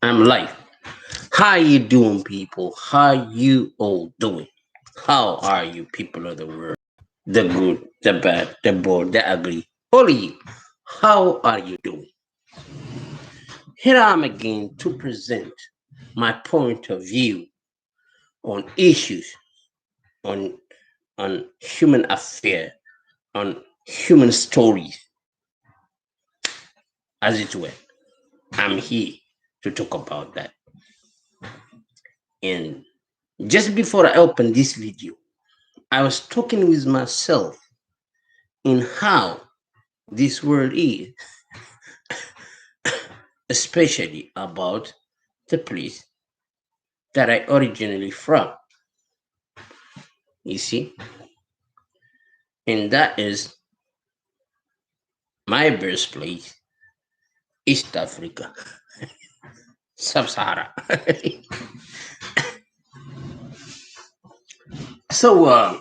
I'm live. How you doing, people? How you all doing? How are you, people of the world? The good, the bad, the bored, the ugly. All of you. How are you doing? Here I am again to present my point of view on issues, on on human affair, on human stories, as it were. I'm here to talk about that. And just before I open this video, I was talking with myself in how this world is, especially about the place that I originally from. You see, and that is my birthplace, East Africa, Sub-Sahara. so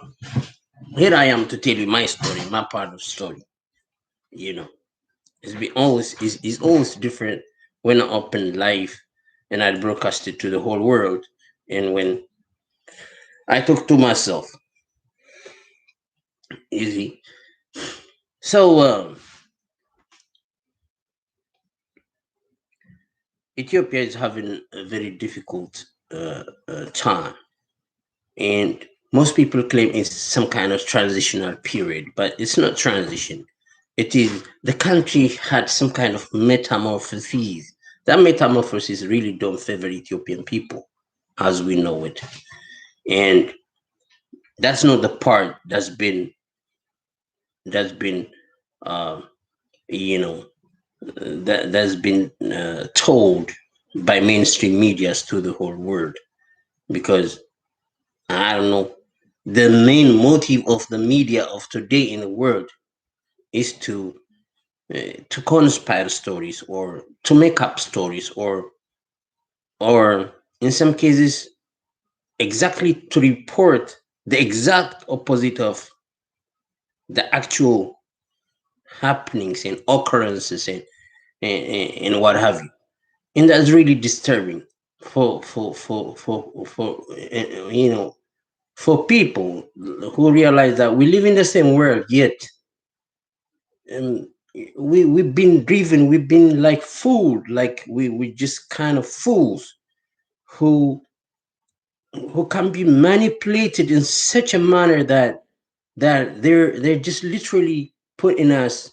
here I am to tell you my story, my part of the story. You know, it's always different when I open live and I broadcast it to the whole world, and when I talk to myself. You see, so Ethiopia is having a very difficult time, and most people claim it's some kind of transitional period, but it's not transition. It is the country had some kind of metamorphosis. That metamorphosis really don't favor Ethiopian people, as we know it, and that's not the part that's been uh, you know that's been told by mainstream medias to the whole world, because I don't know, the main motive of the media of today in the world is to conspire stories, or to make up stories, or in some cases exactly to report the exact opposite of the actual happenings and occurrences, and what have you. And that's really disturbing for for people who realize that we live in the same world, yet um, we've been driven, we've been like fooled, like we just kind of fools who who can be manipulated in such a manner that they're just literally putting us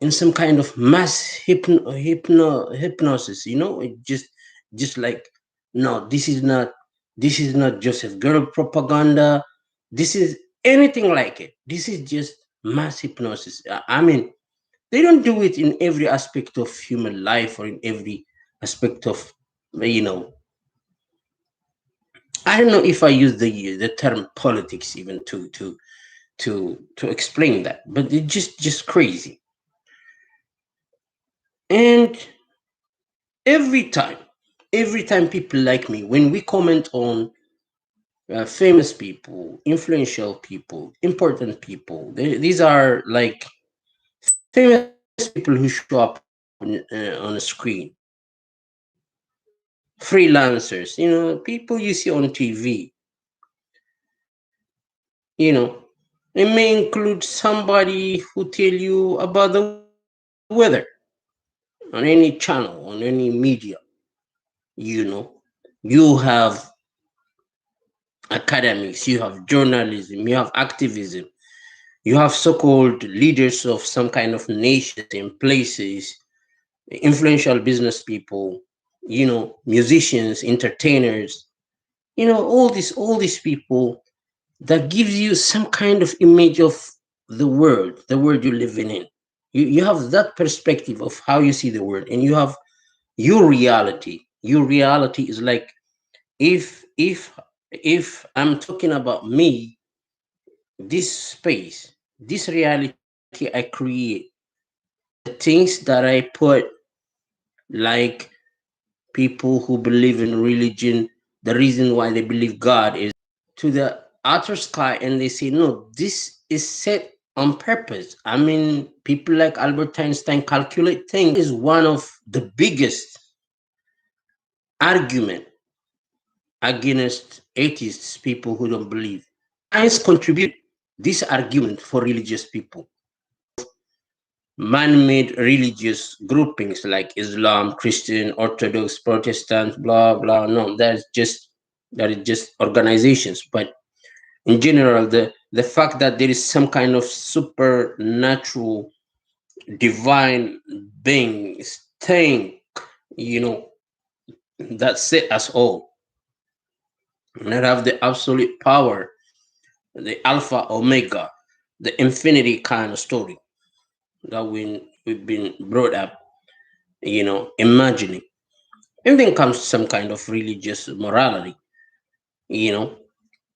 in some kind of mass hypnosis. It just like, no, this is not Joseph girl propaganda. This is anything like it. This is just mass hypnosis. I mean, they don't do it in every aspect of human life, or in every aspect of, you know I don't know if I use the term politics even to explain that, but it's just crazy. And every time, every time people like me, when we comment on famous people, influential people, important people, these are like famous people who show up on a screen, freelancers, people you see on TV, you know it may include somebody who tell you about the weather on any channel, on any media. You have academics, you have journalism, you have activism, you have so-called leaders of some kind of nations and places, influential business people, musicians, entertainers, all these people that gives you some kind of image of the world you're living in. You have that perspective of how you see the world, and you have your reality. Your reality is like, if I'm talking about me, this space, this reality I create, the things that I put, like people who believe in religion, the reason why they believe God is to the outer sky, and they say, no, this is set on purpose. I mean, people like Albert Einstein calculate things. Is one of the biggest argument against atheists, people who don't believe. Science contributed this argument for religious people. Man-made religious groupings like Islam, Christian, Orthodox, Protestant, blah blah. No, that is just organizations. But in general, the fact that there is some kind of supernatural, divine being, thing, you know, that set us all, that have the absolute power, the alpha omega, the infinity kind of story that we've been brought up, imagining. And then comes some kind of religious morality, you know.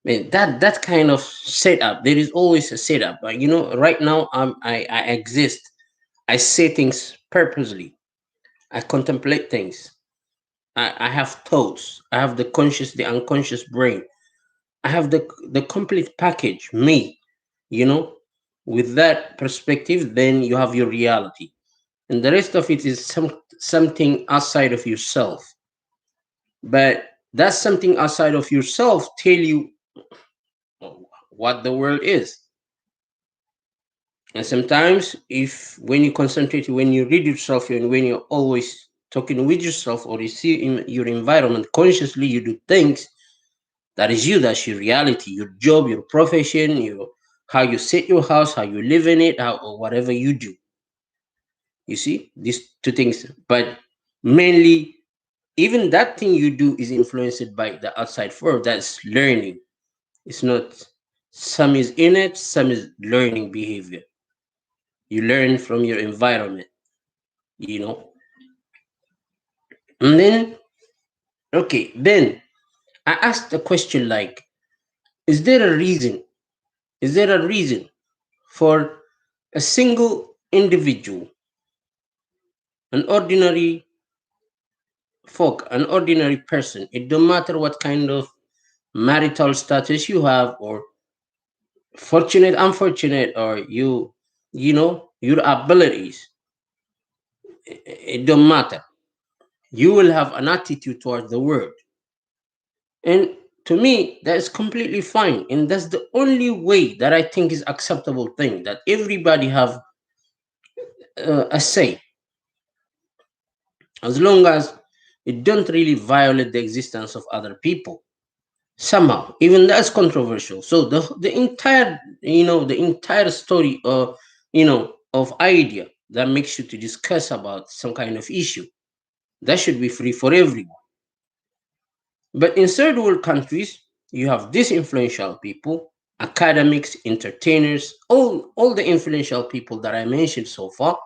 That kind of setup, there is always a setup. But right now, I exist. I say things purposely. I contemplate things. I have thoughts. I have the conscious, the unconscious brain. I have the complete package, me, you know. With that perspective, then you have your reality. And the rest of it is something outside of yourself. But that something outside of yourself tell you what the world is. And sometimes, if when you concentrate, when you read yourself, and when you're always talking with yourself, or you see in your environment consciously, you do things, that is you, that's your reality, your job, your profession, your how you set your house, how you live in it, how, or whatever you do. You see these two things. But mainly, even that thing you do is influenced by the outside world. That's learning. It's not, some is innate, some is learning behavior. You learn from your environment, you know. And then, okay, then I asked a question like, is there a reason? Is there a reason for a single individual, an ordinary folk, an ordinary person? It don't matter what kind of marital status you have, or fortunate, unfortunate, or your abilities. It don't matter. You will have an attitude towards the world. And to me, that is completely fine. And that's the only way that I think is acceptable thing, that everybody have a say, as long as it don't really violate the existence of other people. Somehow, even that's controversial. So the entire, the entire story of, of idea that makes you to discuss about some kind of issue, that should be free for everyone. But in third world countries, you have these influential people, academics, entertainers, all the influential people that I mentioned so far,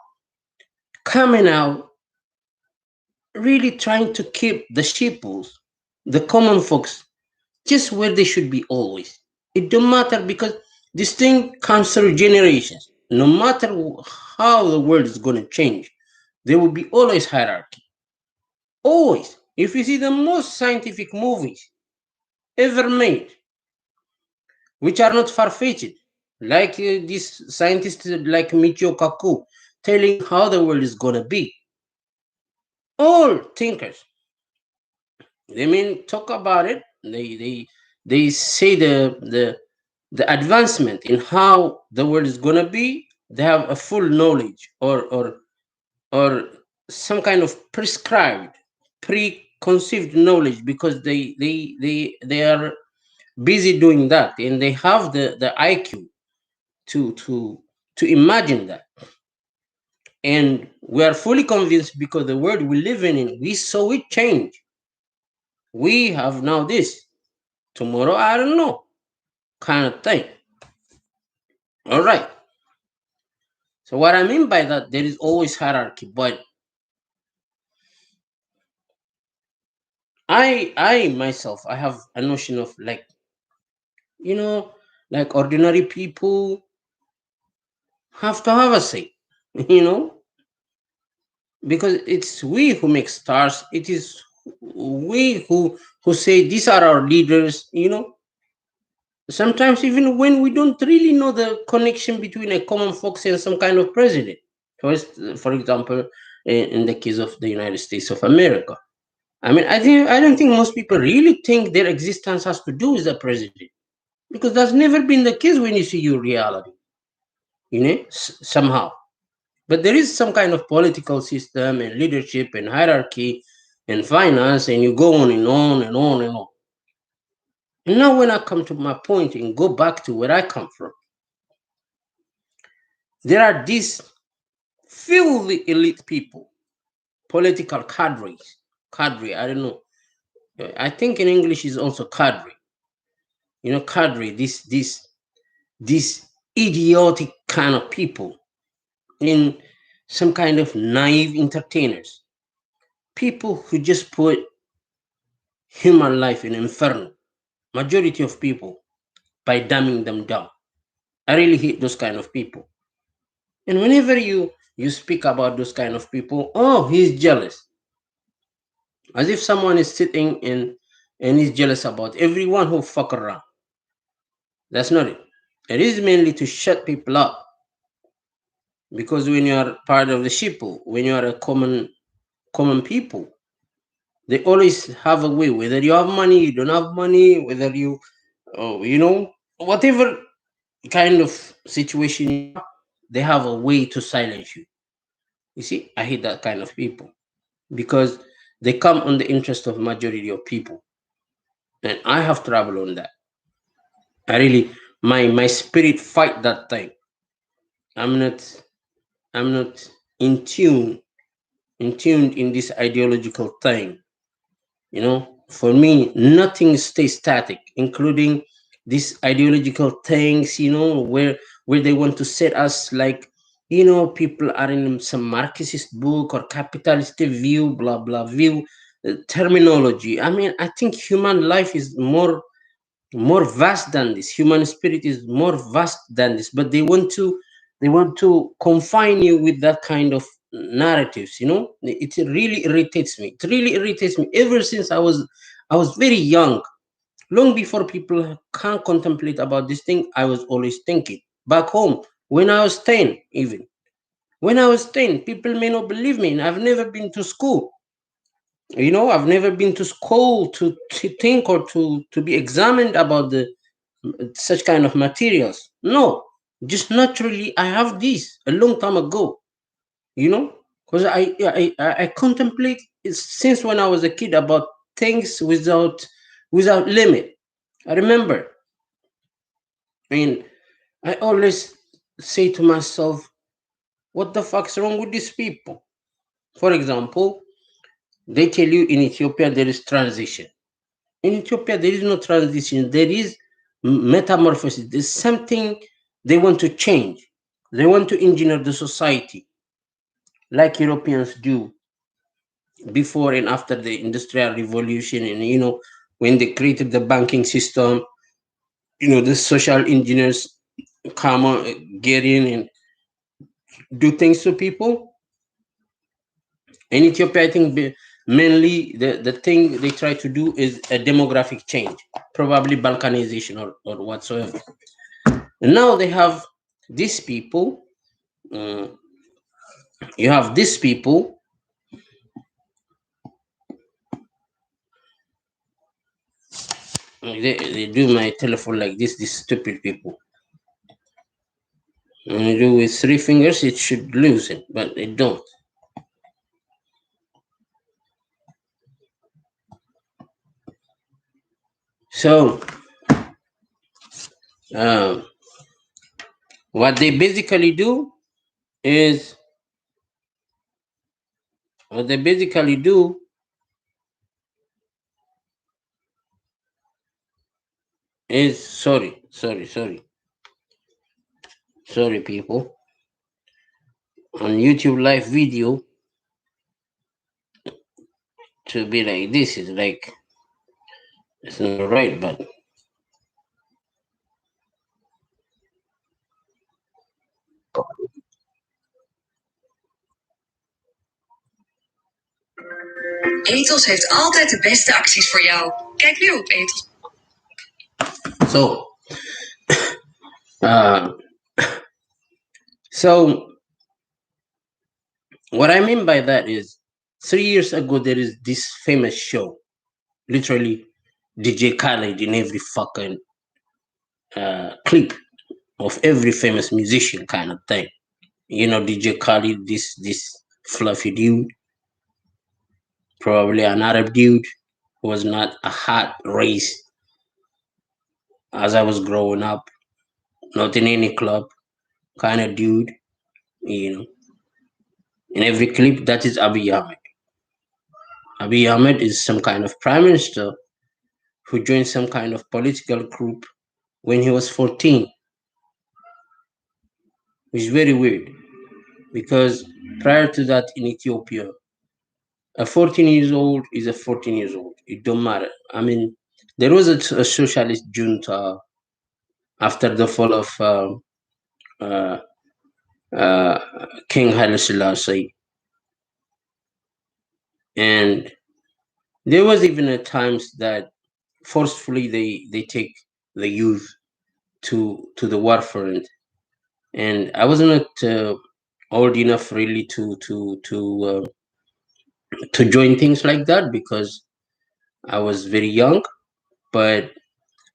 coming out, really trying to keep the sheeples, the common folks, just where they should be always. It don't matter, because this thing comes through generations. No matter how the world is going to change, there will be always hierarchy. Always. If you see the most scientific movies ever made, which are not far-fetched, like this scientist like Michio Kaku, telling how the world is going to be. All thinkers, they mean talk about it. They say the advancement in how the world is going to be. They have a full knowledge, or some kind of prescribed, preconceived knowledge, because they are busy doing that, and they have the IQ to imagine that. And we are fully convinced, because the world we live in, we saw it change. We have now this, tomorrow I don't know, kind of thing. All right. So what I mean by that, there is always hierarchy, but I myself, I have a notion of, like, you know, like ordinary people have to have a say, you know, because it's we who make stars. It is we who say these are our leaders, you know. Sometimes even when we don't really know the connection between a common folks and some kind of president. For example, in the case of the United States of America. I don't think most people really think their existence has to do with the president, because that's never been the case when you see your reality, somehow. But there is some kind of political system and leadership and hierarchy and finance, and you go on and on and on and on. And now, when I come to my point and go back to where I come from, there are these filthy elite people, political cadres. Cadre, I don't know. I think in English is also cadre. Cadre. This idiotic kind of people, in some kind of naive entertainers, people who just put human life in inferno. Majority of people, by dumbing them down. I really hate those kind of people. And whenever you speak about those kind of people, oh, he's jealous, as if someone is sitting in and is jealous about everyone who fuck around. That's not it. It is mainly to shut people up, because when you are part of the sheeple, when you are a common people, they always have a way. Whether you have money, you don't have money, whether you, whatever kind of situation you are, they have a way to silence you. You see, I hate that kind of people, because they come on the interest of majority of people, and I have trouble on that. I really, my spirit fight that thing. I'm not I'm not in tune in tuned in this ideological thing. For me, nothing stays static, including these ideological things, where they want to set us like, people are in some Marxist book or capitalist view, blah, blah, view, terminology. I think human life is more vast than this. Human spirit is more vast than this, but they want to confine you with that kind of narratives. It really irritates me. It really irritates me ever since I was very young. Long before people can contemplate about this thing, I was always thinking back home when I was 10. Even when I was 10, people may not believe me, and I've never been to school. I've never been to school to think or to be examined about the such kind of materials. No, just naturally, I have this a long time ago. Because I contemplate it since when I was a kid about things without limit. I remember. I mean, I always say to myself, "What the fuck's wrong with these people?" For example, they tell you in Ethiopia there is transition. In Ethiopia, there is no transition. There is metamorphosis. There's something they want to change. They want to engineer the society like Europeans do before and after the Industrial Revolution. And, when they created the banking system, the social engineers come on, get in and do things to people. In Ethiopia, I think mainly the thing they try to do is a demographic change, probably balkanization or whatsoever. And now they have these people. Uh, you have these people. They do my telephone like this. These stupid people. When you do with three fingers, it should loosen, but it don't. So, um, what they basically do is what they basically do is sorry, people. On YouTube live video, to be like this is like, it's not right, but Ethos heeft altijd de beste acties voor jou. Kijk nu op Ethos. so uh, so what I mean by that is 3 years ago, there is this famous show, literally DJ Khaled in every fucking clip of every famous musician kind of thing. DJ Khaled, this fluffy dude, probably an Arab dude, was not a hot race as I was growing up, not in any club kind of dude. You know, in every clip, that is Abiy Ahmed. Abiy Ahmed is some kind of prime minister who joined some kind of political group when he was 14, which is very weird because prior to that in Ethiopia, a 14 years old is a 14 years old. It don't matter. I mean, there was a socialist junta after the fall of uh, uh, King Haile Selassie, and there was even at times that forcefully they take the youth to the war front, and I was not old enough really to join things like that because I was very young. But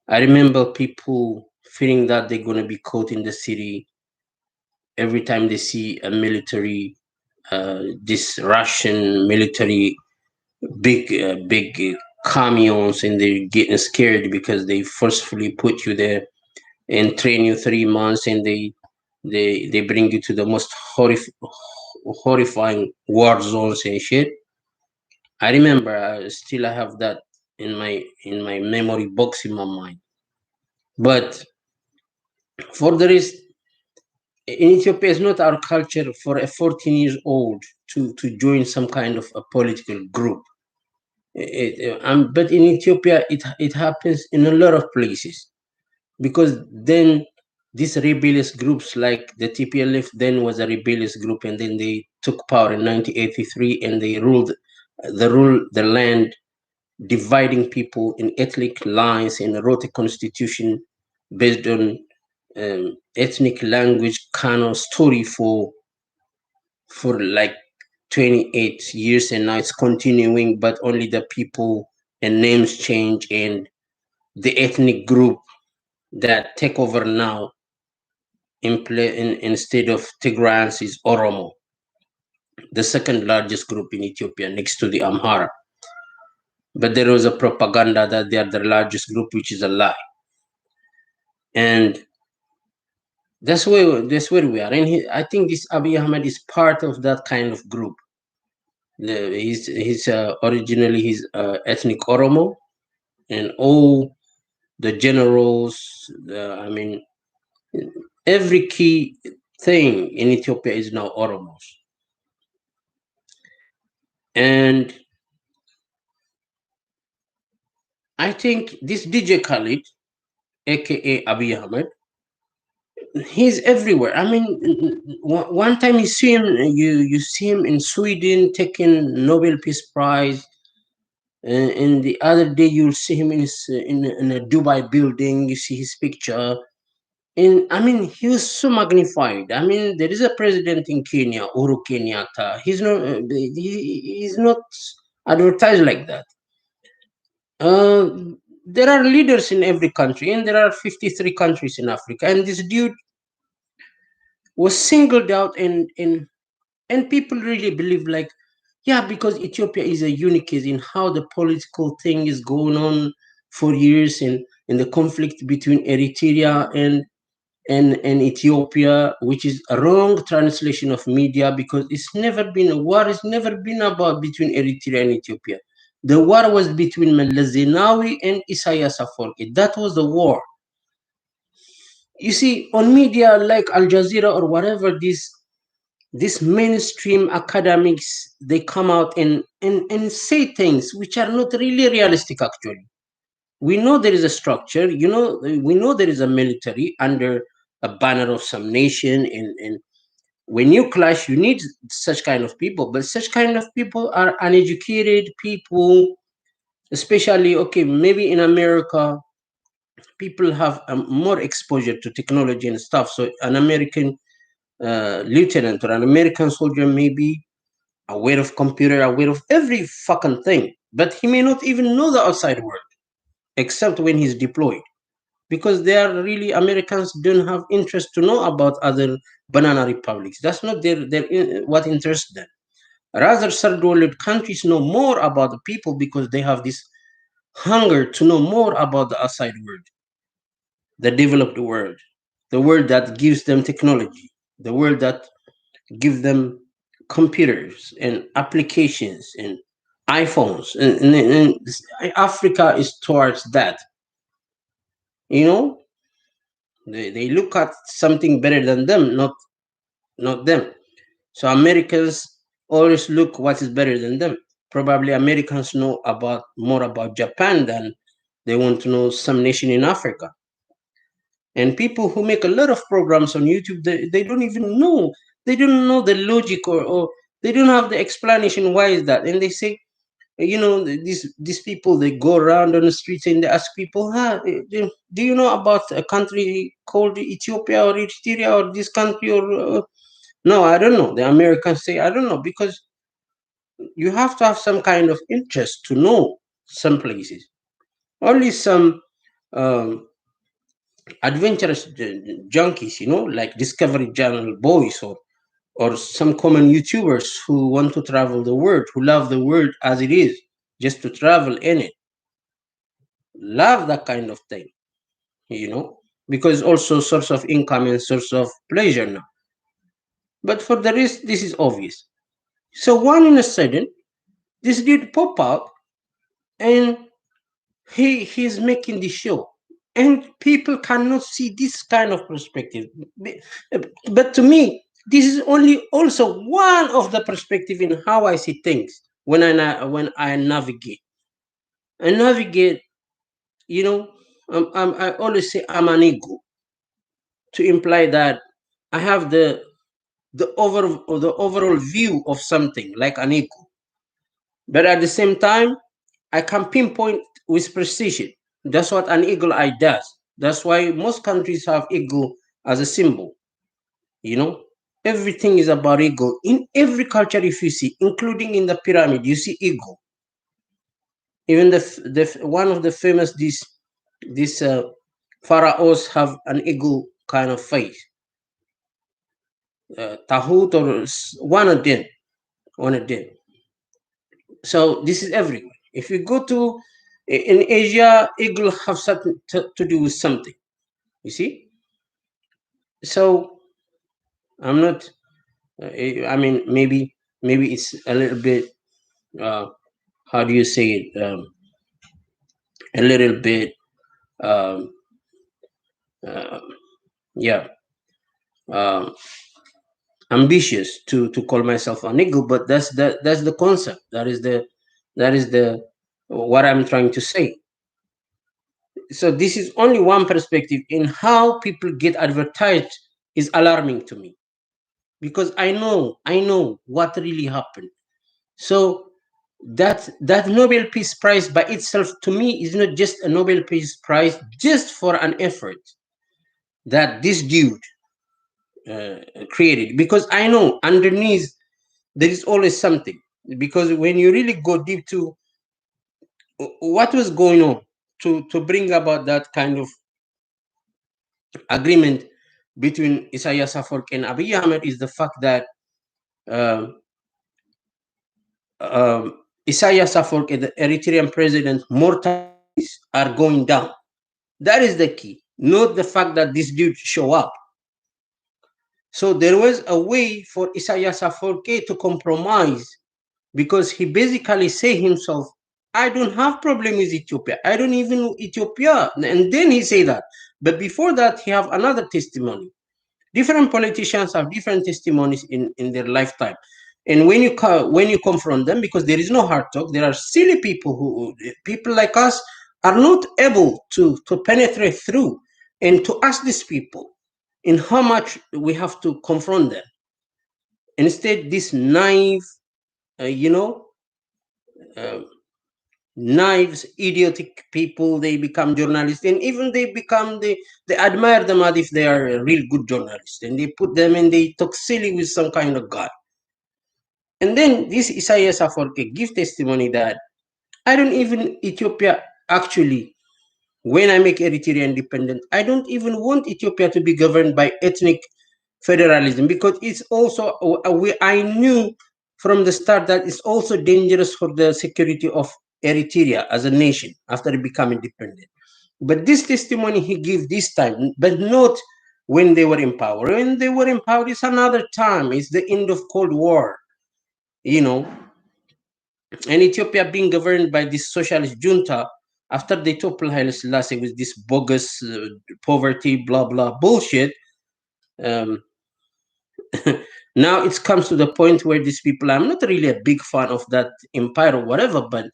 I remember people feeling that they're gonna be caught in the city every time they see a military, this Russian military, big camions, and they're getting scared because they forcefully put you there and train you 3 months, and they bring you to the most horrifying war zones and shit. I remember, still I have that in my memory box in my mind. But for the rest, in Ethiopia, it's not our culture for a 14 years old to join some kind of a political group. But in Ethiopia, it happens in a lot of places because then these rebellious groups like the TPLF then was a rebellious group, and then they took power in 1983 and they ruled the land, dividing people in ethnic lines, and wrote a constitution based on ethnic language kind of story for like 28 years, and now it's continuing, but only the people and names change, and the ethnic group that take over now instead of Tigrans is Oromo, the second largest group in Ethiopia next to the Amhara. But there was a propaganda that they are the largest group, which is a lie. And that's where we are. And I think this Abiy Ahmed is part of that kind of group. He's originally he's ethnic Oromo, and all the generals, I mean, every key thing in Ethiopia is now Oromos. And I think this DJ Khalid, aka Abiy Ahmed, he's everywhere. I mean, one time you see him in Sweden taking Nobel Peace Prize, and the other day you'll see him in a Dubai building. You see his picture, and I mean he was so magnified. I mean, there is a president in Kenya, Uhuru Kenyatta. He's not advertised like that. Uh, there are leaders in every country, and there are 53 countries in Africa, and this dude was singled out, and people really believe like, yeah, because Ethiopia is a unique case in how the political thing is going on for years, and the conflict between Eritrea and Ethiopia, which is a wrong translation of media because it's never been a war. It's never been about between Eritrea and Ethiopia. The war was between Meles Zenawi and Isaias Afwerki. That was the war. You see, on media like Al Jazeera or whatever, these mainstream academics, they come out and say things which are not really realistic actually. We know there is a structure, we know there is a military under a banner of some nation, and when you clash you need such kind of people, but such kind of people are uneducated people, especially, okay, maybe in America people have more exposure to technology and stuff, so an American lieutenant or an American soldier maybe aware of computer, aware of every fucking thing. But he may not even know the outside world, except when he's deployed. Because they are really Americans don't have interest to know about other banana republics. That's not what interests them. Rather, third world countries know more about the people because they have this hunger to know more about the outside world, the developed world, the world that gives them technology, the world that gives them computers and applications and iPhones. And Africa is towards that. You know, they look at something better than them, not them. So Americans always look what is better than them. Probably Americans know about more about Japan than they want to know some nation in Africa. And people who make a lot of programs on YouTube, they don't even know. They don't know the logic, or they don't have the explanation why is that. And they say, these people, they go around on the streets and they ask people, do you know about a country called Ethiopia or Eritrea or this country or no, I don't know. The Americans say, I don't know, because you have to have some kind of interest to know some places. Only some um, adventurous junkies, like Discovery Channel boys, or some common YouTubers who want to travel the world, who love the world as it is, just to travel in it. Love that kind of thing, because also source of income and source of pleasure now. But for the rest, this is obvious. So one in a sudden, this dude pop out and he's making the show, and people cannot see this kind of perspective. But to me, this is only also one of the perspective in how I see things when I navigate. I navigate, you know. I always say I'm an ego, to imply that I have the overall view of something like an ego, but at the same time I can pinpoint with precision. That's what an eagle eye does. That's why most countries have eagle as a symbol. You know, everything is about eagle in every culture. If you see, including in the pyramid, you see eagle. Even one of the famous these pharaohs have an eagle kind of face. Tahut or one of them, one of them. So this is everywhere. If you go to in Asia, eagle have something to do with something. You see, so I'm not. I mean, maybe it's a little bit. Uh, how do you say it? A little bit. Um, uh, yeah. Um, Ambitious to call myself an eagle, but that's the concept. That is the what I'm trying to say. So this is only one perspective in how people get advertised is alarming to me, because I know what really happened. So that Nobel Peace Prize by itself to me is not just a Nobel Peace Prize just for an effort that this dude uh, created, because I know underneath there is always something. Because when you really go deep to what was going on to bring about that kind of agreement between Isaias Afwerki and Abiy Ahmed is the fact that um, Isaias Afwerki, the Eritrean president, mortalities are going down. That is the key, not the fact that this dude show up. So there was a way for Isaias Afwerki to compromise, because he basically say himself, I don't have problem with Ethiopia. I don't even know Ethiopia. And then he say that. But before that, he have another testimony. Different politicians have different testimonies in their lifetime. And when you confront them, because there is no hard talk, there are silly people people like us are not able to penetrate through and to ask these people in how much we have to confront them. Instead, this naive, uh, you know, uh, knives, idiotic people, they become journalists, and even they admire them as if they are real good journalists, and they put them and they talk silly with some kind of guy. And then this Isaias Afwerki give testimony that I don't even Ethiopia actually. When I make Eritrea independent, I don't even want Ethiopia to be governed by ethnic federalism because it's also I knew from the start that it's also dangerous for the security of Eritrea as a nation after it become independent. But this testimony he gave this time, but not when they were in power. When they were in power, it's another time. It's the end of Cold War, you know, and Ethiopia being governed by this socialist junta after they toppled Haile Selassie with this bogus poverty, blah blah bullshit. Um, Now it comes to the point where these people, I'm not really a big fan of that empire or whatever, but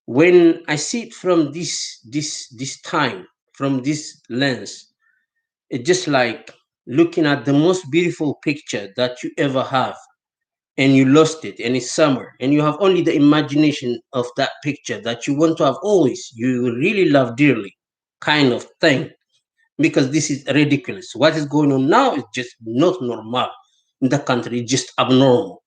when I see it from this time, from this lens, it's just like looking at the most beautiful picture that you ever have and you lost it and it's summer and you have only the imagination of that picture that you want to have always, you really love dearly, kind of thing, because this is ridiculous. What is going on now is just not normal in the country. It's just abnormal.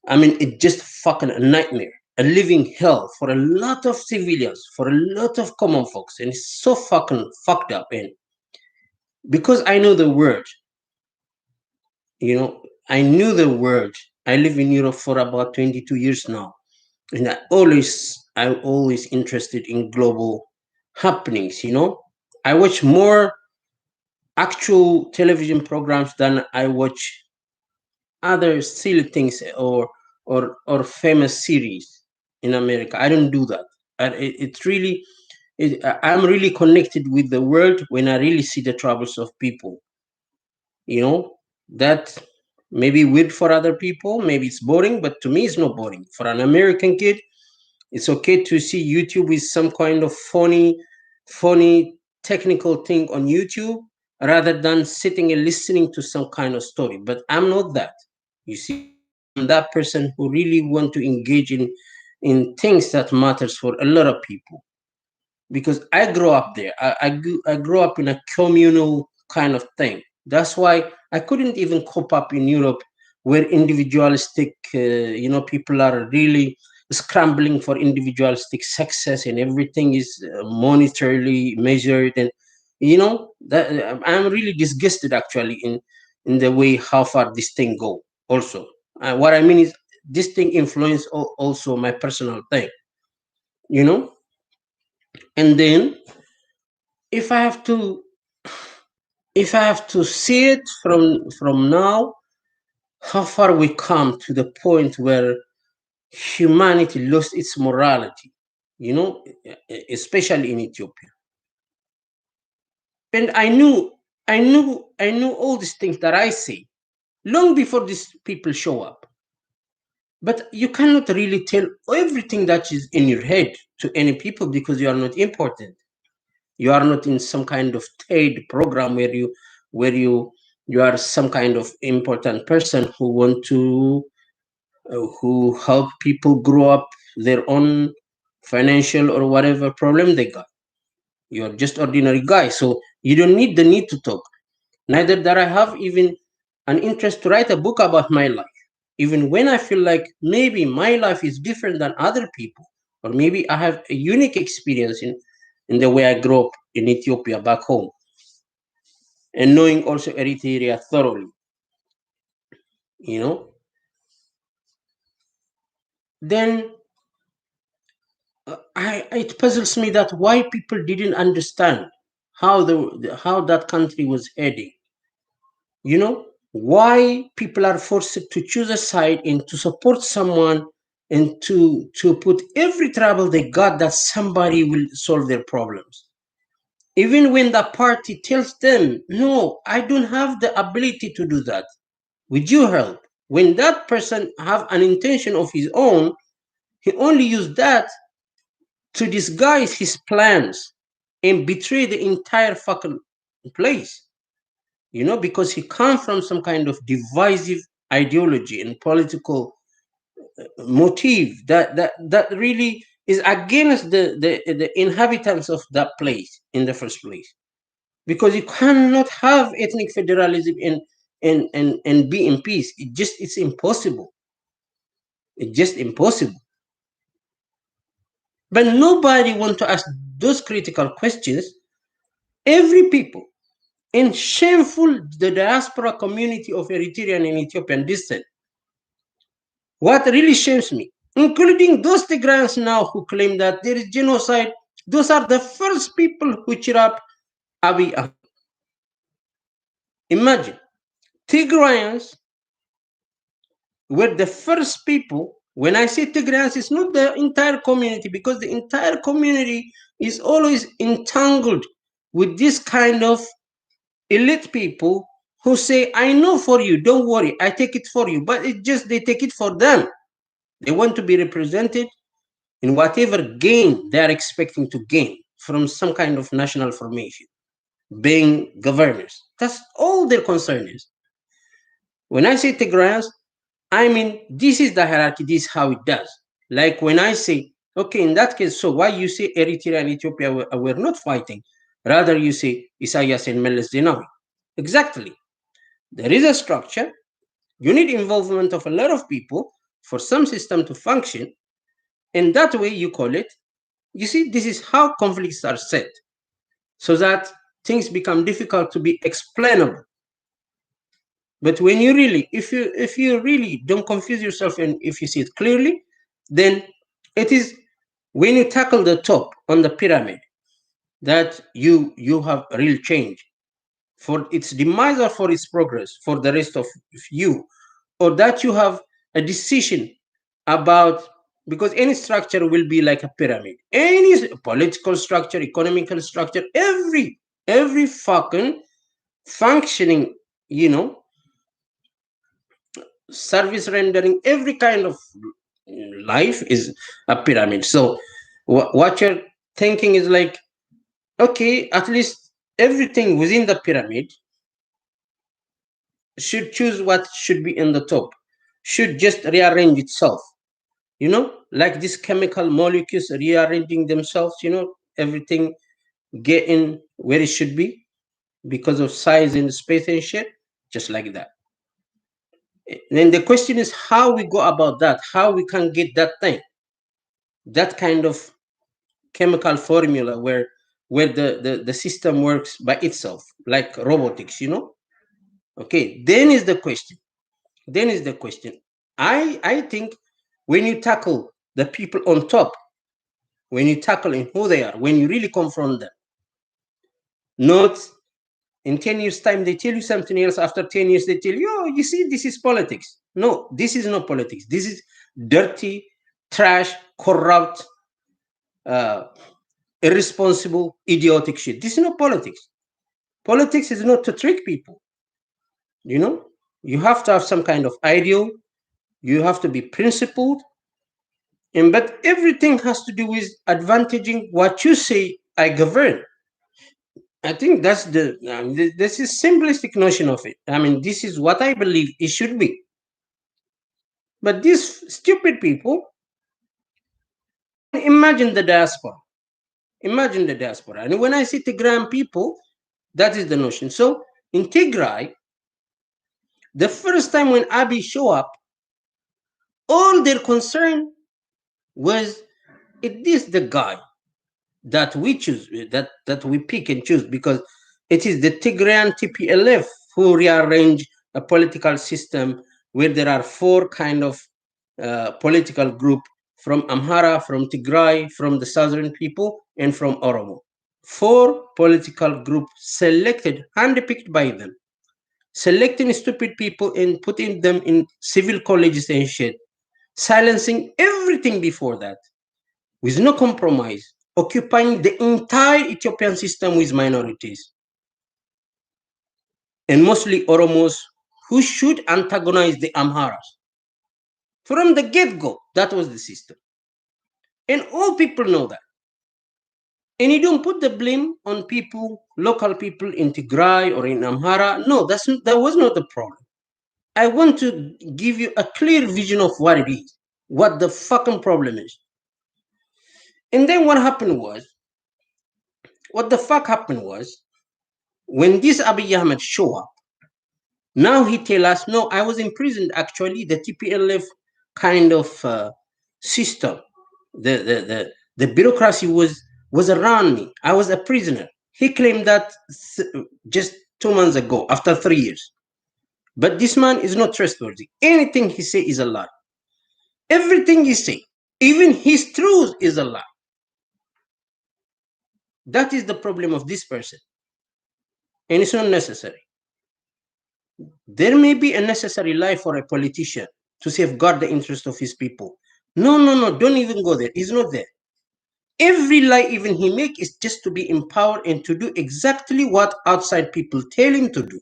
I mean, it's just fucking a nightmare, a living hell for a lot of civilians, for a lot of common folks, and it's so fucking fucked up. And because I know the word, I knew the word. I live in Europe for about 22 years now, and I'm always interested in global happenings. I watch more actual television programs than I watch other silly things or famous series in America. I don't do that. It's really, I'm really connected with the world when I really see the troubles of people. That may be weird for other people. Maybe it's boring, but to me, it's not boring. For an American kid, it's okay to see YouTube with some kind of funny technical thing on YouTube rather than sitting and listening to some kind of story. But I'm not that. You see, I'm that person who really want to engage in things that matters for a lot of people because I grew up there. I grew up in a communal kind of thing. That's why I couldn't even cope up in Europe, where individualistic, people are really scrambling for individualistic success and everything is monetarily measured. And that I'm really disgusted actually in the way how far this thing go. Also, what I mean is this thing influence also my personal thing. You know, and then if I have to see it from now, how far we come to the point where humanity lost its morality, especially in Ethiopia. And I knew all these things that I say long before these people show up. But you cannot really tell everything that is in your head to any people because you are not important. You are not in some kind of trade program where you are some kind of important person who want to who help people grow up their own financial or whatever problem they got. You're just ordinary guy, so you don't need the need to talk. Neither that I have even an interest to write a book about my life, even when I feel like maybe my life is different than other people, or maybe I have a unique experience in the way I grew up in Ethiopia back home, and knowing also Eritrea thoroughly, you know, then it puzzles me that why people didn't understand how that country was heading. Why people are forced to choose a side and to support someone and to put every trouble they got that somebody will solve their problems, even when the party tells them, no, I don't have the ability to do that. Would you help? When that person have an intention of his own, he only used that to disguise his plans and betray the entire fucking place. Because he comes from some kind of divisive ideology and political motive that really is against the inhabitants of that place in the first place. Because you cannot have ethnic federalism and be in peace. It's impossible. It's just impossible. But nobody wants to ask those critical questions. Every people in shameful the diaspora community of Eritrean and Ethiopian descent. What really shames me, including those Tigrayans now who claim that there is genocide, those are the first people who cheer up Abiy Ahmed. Imagine, Tigrayans were the first people. When I say Tigrayans, it's not the entire community, because the entire community is always entangled with this kind of elite people who say, I know for you, don't worry, I take it for you. But it's just they take it for them. They want to be represented in whatever gain they are expecting to gain from some kind of national formation, being governors. That's all their concern is. When I say Tigrayans, I mean, this is the hierarchy, this is how it does. Like when I say, okay, in that case, so why you say Eritrea and Ethiopia were not fighting? Rather, you say Isaias and Meles Zenawi. Exactly. There is a structure. You need involvement of a lot of people for some system to function. And that way you call it. You see, this is how conflicts are set, so that things become difficult to be explainable. But when you really, if you really don't confuse yourself, and if you see it clearly, then it is when you tackle the top on the pyramid that you have real change for its demise or for its progress for the rest of you, or that you have a decision about, because any structure will be like a pyramid, any political structure, economical structure, every fucking functioning, you know, service rendering, every kind of life is a pyramid. So what you're thinking is like, okay, at least everything within the pyramid should choose what should be in the top, should just rearrange itself, you know, like these chemical molecules rearranging themselves, you know, everything getting where it should be because of size and space and shit, just like that. Then the question is how we go about that, how we can get that thing, that kind of chemical formula where the system works by itself, like robotics, you know. Okay, then is the question. I think when you tackle the people on top, when you tackle in who they are, when you really confront them, not in 10 years time they tell you something else, after 10 years they tell you, oh, you see, this is politics. No, this is not politics. This is dirty, trash, corrupt, uh, irresponsible, idiotic shit. This is not politics. Politics is not to trick people, you know. You have to have some kind of ideal, you have to be principled, and but everything has to do with advantaging what you say I govern. I think that's this is simplistic notion of it. I mean, this is what I believe it should be. But these stupid people, imagine the diaspora. Imagine the diaspora. And when I say Tigrayan people, that is the notion. So in Tigray, the first time when Abiy show up, all their concern was, is this the guy that we choose, that we pick and choose, because it is the Tigrayan TPLF who rearrange a political system where there are four kind of political group, from Amhara, from Tigray, from the southern people, and from Oromo. Four political groups selected, handpicked by them, selecting stupid people and putting them in civil colleges and shit, silencing everything before that with no compromise, occupying the entire Ethiopian system with minorities, and mostly Oromos who should antagonize the Amharas. From the get go, that was the system. And all people know that. And you don't put the blame on people, local people in Tigray or in Amhara. No, that was not the problem. I want to give you a clear vision of what it is, what the fucking problem is. And then what the fuck happened was, when this Abiy Ahmed show up, now he tell us, no, I was imprisoned actually. The TPLF kind of system. The bureaucracy was around me. I was a prisoner. He claimed that just 2 months ago, after 3 years. But this man is not trustworthy. Anything he say is a lie. Everything he say, even his truth, is a lie. That is the problem of this person, and it's not necessary. There may be a necessary lie for a politician to safeguard the interest of his people. No, no, no, don't even go there. It's not there. Every lie even he make is just to be empowered and to do exactly what outside people tell him to do.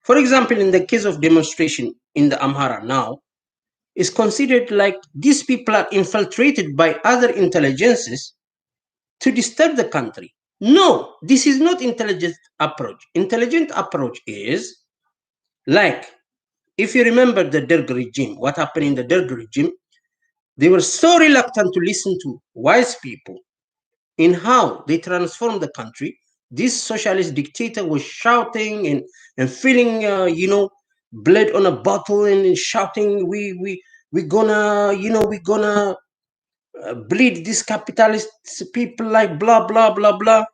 For example, in the case of demonstration in the Amhara now, is considered like these people are infiltrated by other intelligences to disturb the country. No, this is not intelligent approach. Intelligent approach is like, if you remember the Derg regime, what happened in the Derg regime, they were so reluctant to listen to wise people in how they transformed the country. This socialist dictator was shouting and feeling, blood on a bottle and shouting, we gonna, we gonna bleed these capitalist people like blah blah blah blah.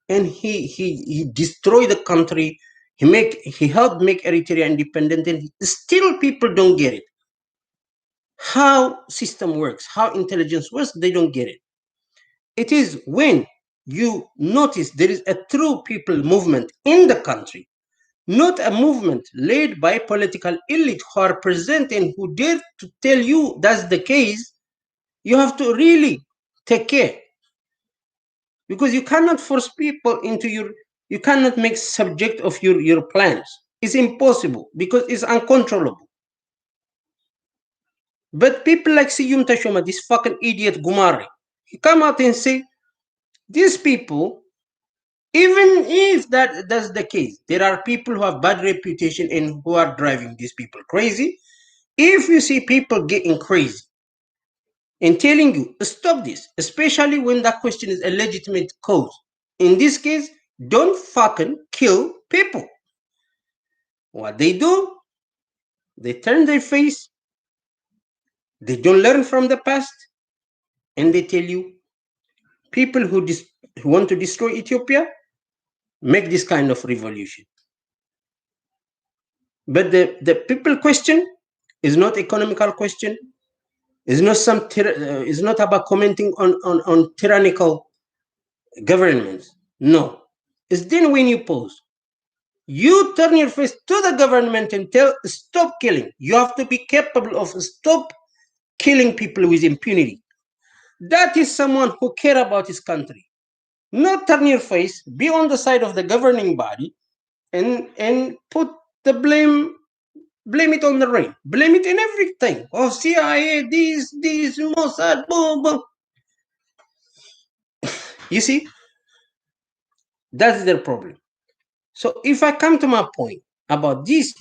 And he destroyed the country. He helped make Eritrea independent, and still people don't get it. How system works, how intelligence works, they don't get it. It is when you notice there is a true people movement in the country, not a movement led by political elite who are present and who dare to tell you that's the case. You have to really take care, because you cannot force people into you cannot make subject of your plans. It's impossible because it's uncontrollable. But people like Siyum Tashoma, this fucking idiot Gumari, he come out and say, these people, even if that's the case, there are people who have bad reputation and who are driving these people crazy. If you see people getting crazy and telling you, stop this, especially when that question is a legitimate cause. In this case, don't fucking kill people. What they do, they turn their face, they don't learn from the past, and they tell you, people who want to destroy Ethiopia, make this kind of revolution. But the people question is not economical question, is not is not about commenting on tyrannical governments. No. It's then when you pose, you turn your face to the government and tell, stop killing. You have to be capable of stop killing people with impunity. That is someone who care about his country. Not turn your face, be on the side of the governing body, and put the blame it on the rain. Blame it in everything. Oh, CIA, this, Mossad, boom, boom. You see, that's their problem. So if I come to my point about this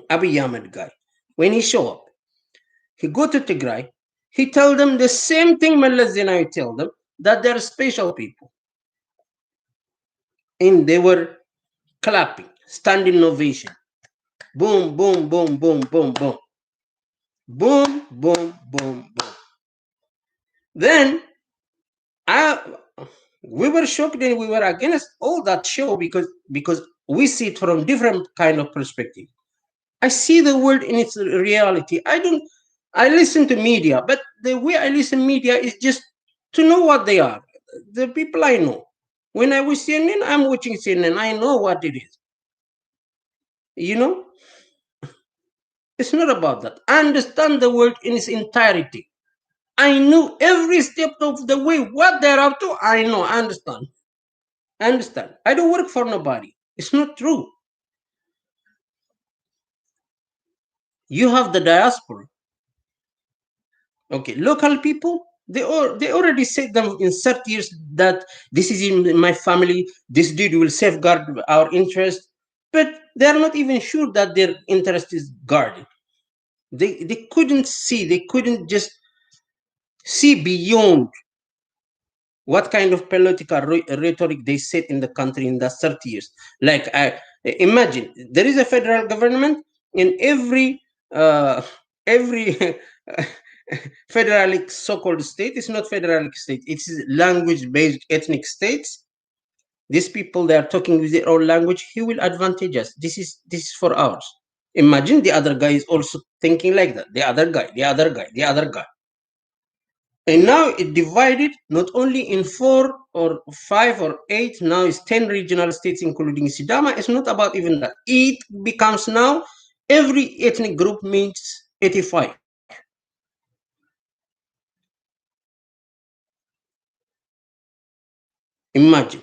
Abiy Ahmed guy, when he show up, he go to Tigray, he tell them the same thing Meles Zenawi tell them, that they're special people. And they were clapping, standing ovation. Boom, boom, boom, boom, boom, boom. Boom, boom, boom, boom. Then we were shocked and we were against all that show because we see it from different kind of perspective. I see the world in its reality. I listen to media, but the way I listen media is just to know what they are. The people I know. When I watch CNN, I'm watching CNN. I know what it is. You know, it's not about that. I understand the world in its entirety. I know every step of the way what they're up to. I know. I understand. I understand. I don't work for nobody. It's not true. You have the diaspora. Okay, local people, they already said them in 30 years that this is in my family, this dude will safeguard our interest, but they are not even sure that their interest is guarded. They couldn't see, they couldn't just see beyond what kind of political rhetoric they set in the country in the 30 years. Like, imagine there is a federal government, and every Every federalic so-called state is not federalic state. It's language-based ethnic states. These people, they are talking with their own language. He will advantage us. This is for ours. Imagine the other guy is also thinking like that. The other guy, the other guy, the other guy. And now it divided not only in 4 or 5 or 8, now it's 10 regional states, including Sidama. It's not about even that. It becomes now every ethnic group means 85. Imagine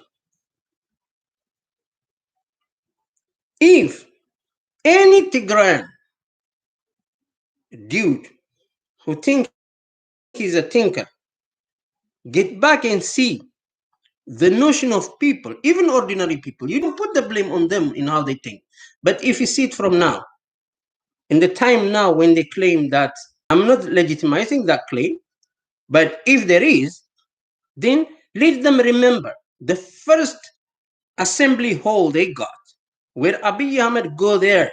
if any Tigrayan dude who think he's a thinker get back and see the notion of people, even ordinary people, you don't put the blame on them in how they think. But if you see it from now, in the time now when they claim that, I'm not legitimizing that claim, but if there is, then let them remember the first assembly hall they got, where Abiy Ahmed go there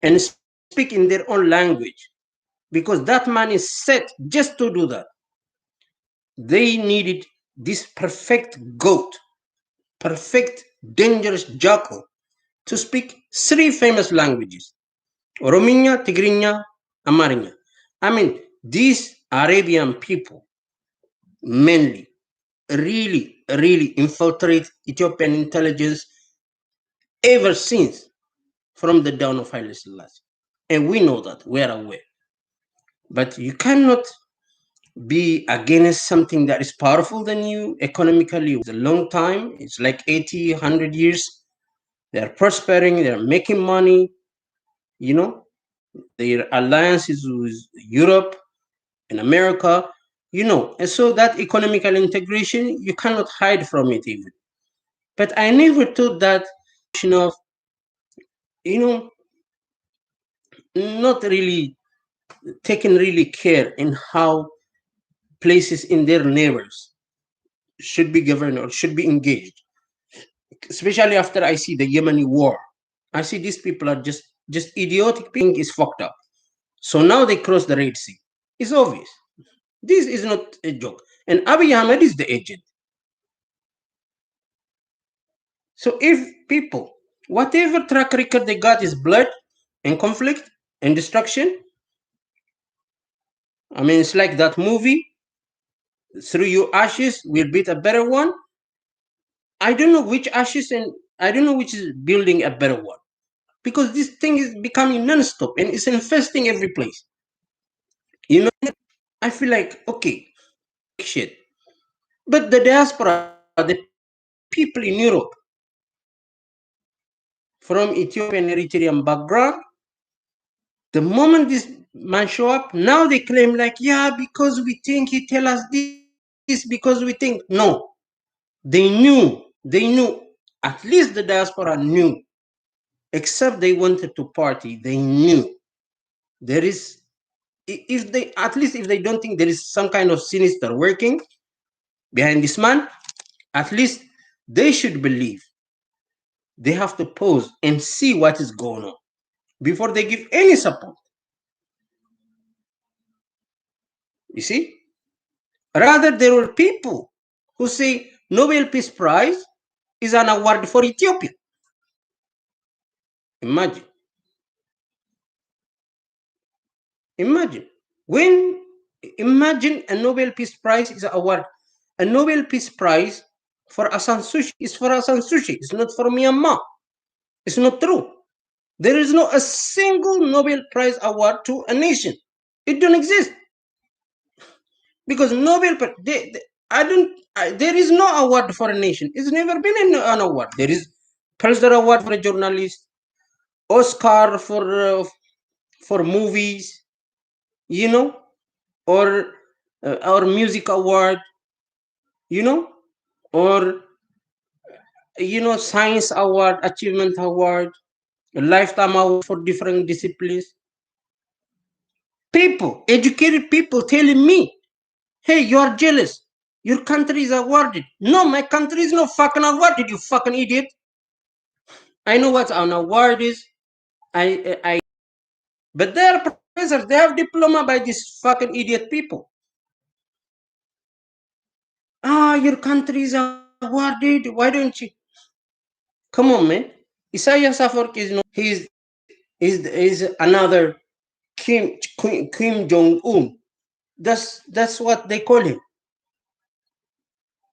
and speak in their own language, because that man is set just to do that. They needed this perfect goat, perfect dangerous jackal, to speak 3 famous languages: Orominya, Tigrinya, Amarinya. I mean, these Arabian people mainly really infiltrate Ethiopian intelligence ever since, from the dawn of Haile Selassie. And we know that, we are aware. But you cannot be against something that is powerful than you economically. It's a long time, it's like 80, 100 years. They're prospering, they're making money, you know, their alliances with Europe and America, and so that economical integration, you cannot hide from it even. But I never thought that of, you know, not really taking really care in how places in their neighbors should be governed or should be engaged. Especially after I see the Yemeni war, I see these people are just idiotic. Thing is fucked up. So now they cross the Red Sea. It's obvious. This is not a joke. And Abiy Ahmed is the agent. So if people, whatever track record they got is blood and conflict and destruction, I mean, it's like that movie, Through Your Ashes We'll Build a Better One. I don't know which ashes, and I don't know which is building a better one. Because this thing is becoming non-stop and it's infesting every place. I feel like, okay, shit. But the diaspora, the people in Europe, from Ethiopian Eritrean background, the moment this man show up, now they claim like, yeah, because we think he tell us this, because we think. No, they knew, at least the diaspora knew, except they wanted to party, they knew there is, if they, at least if they don't think there is some kind of sinister working behind this man, at least they should believe. They have to pause and see what is going on before they give any support. You see? Rather, there were people who say Nobel Peace Prize is an award for Ethiopia. Imagine. Imagine. When imagine a Nobel Peace Prize is an award. A Nobel Peace Prize for Aung Sushi is for Aung Sushi. It's not for Myanmar. It's not true. There is not a single Nobel Prize award to a nation. It don't exist. Because there is no award for a nation. It's never been an award. There is Pulitzer Award for a journalist, Oscar for movies, you know, or music award, you know, or science award, achievement award, a lifetime award for different disciplines. People, educated people, telling me, "Hey, you are jealous. Your country is awarded." No, my country is not fucking awarded. You fucking idiot. I know what an award is. I but they are professors. They have diploma by these fucking idiot people. Your country is awarded. Why don't you? Come on, man. Isaiah Afwerki is not. He's another Kim Jong Un. That's what they call him.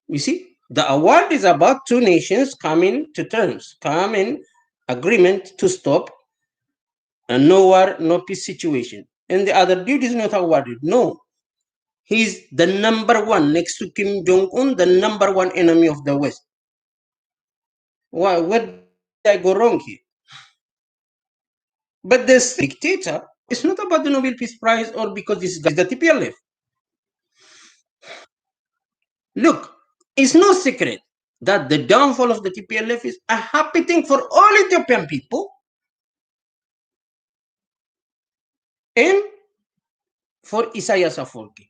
You see, the award is about two nations coming to terms, come in agreement to stop a no war, no peace situation. And the other dude is not awarded. No, he's the number one next to Kim Jong Un, the number one enemy of the West. Why? Where did I go wrong here? But the dictator, it's not about the Nobel Peace Prize or because this guy is the TPLF. Look, it's no secret that the downfall of the TPLF is a happy thing for all Ethiopian people and for Isaias Afwerki.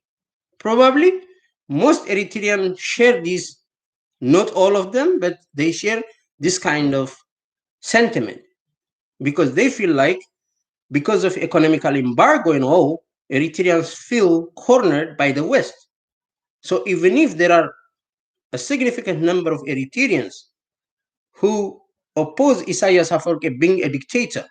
Probably most Eritreans share this, not all of them, but they share this kind of sentiment because they feel like because of economical embargo and all, Eritreans feel cornered by the West. So even if there are a significant number of Eritreans who oppose Isaias Afwerki being a dictator,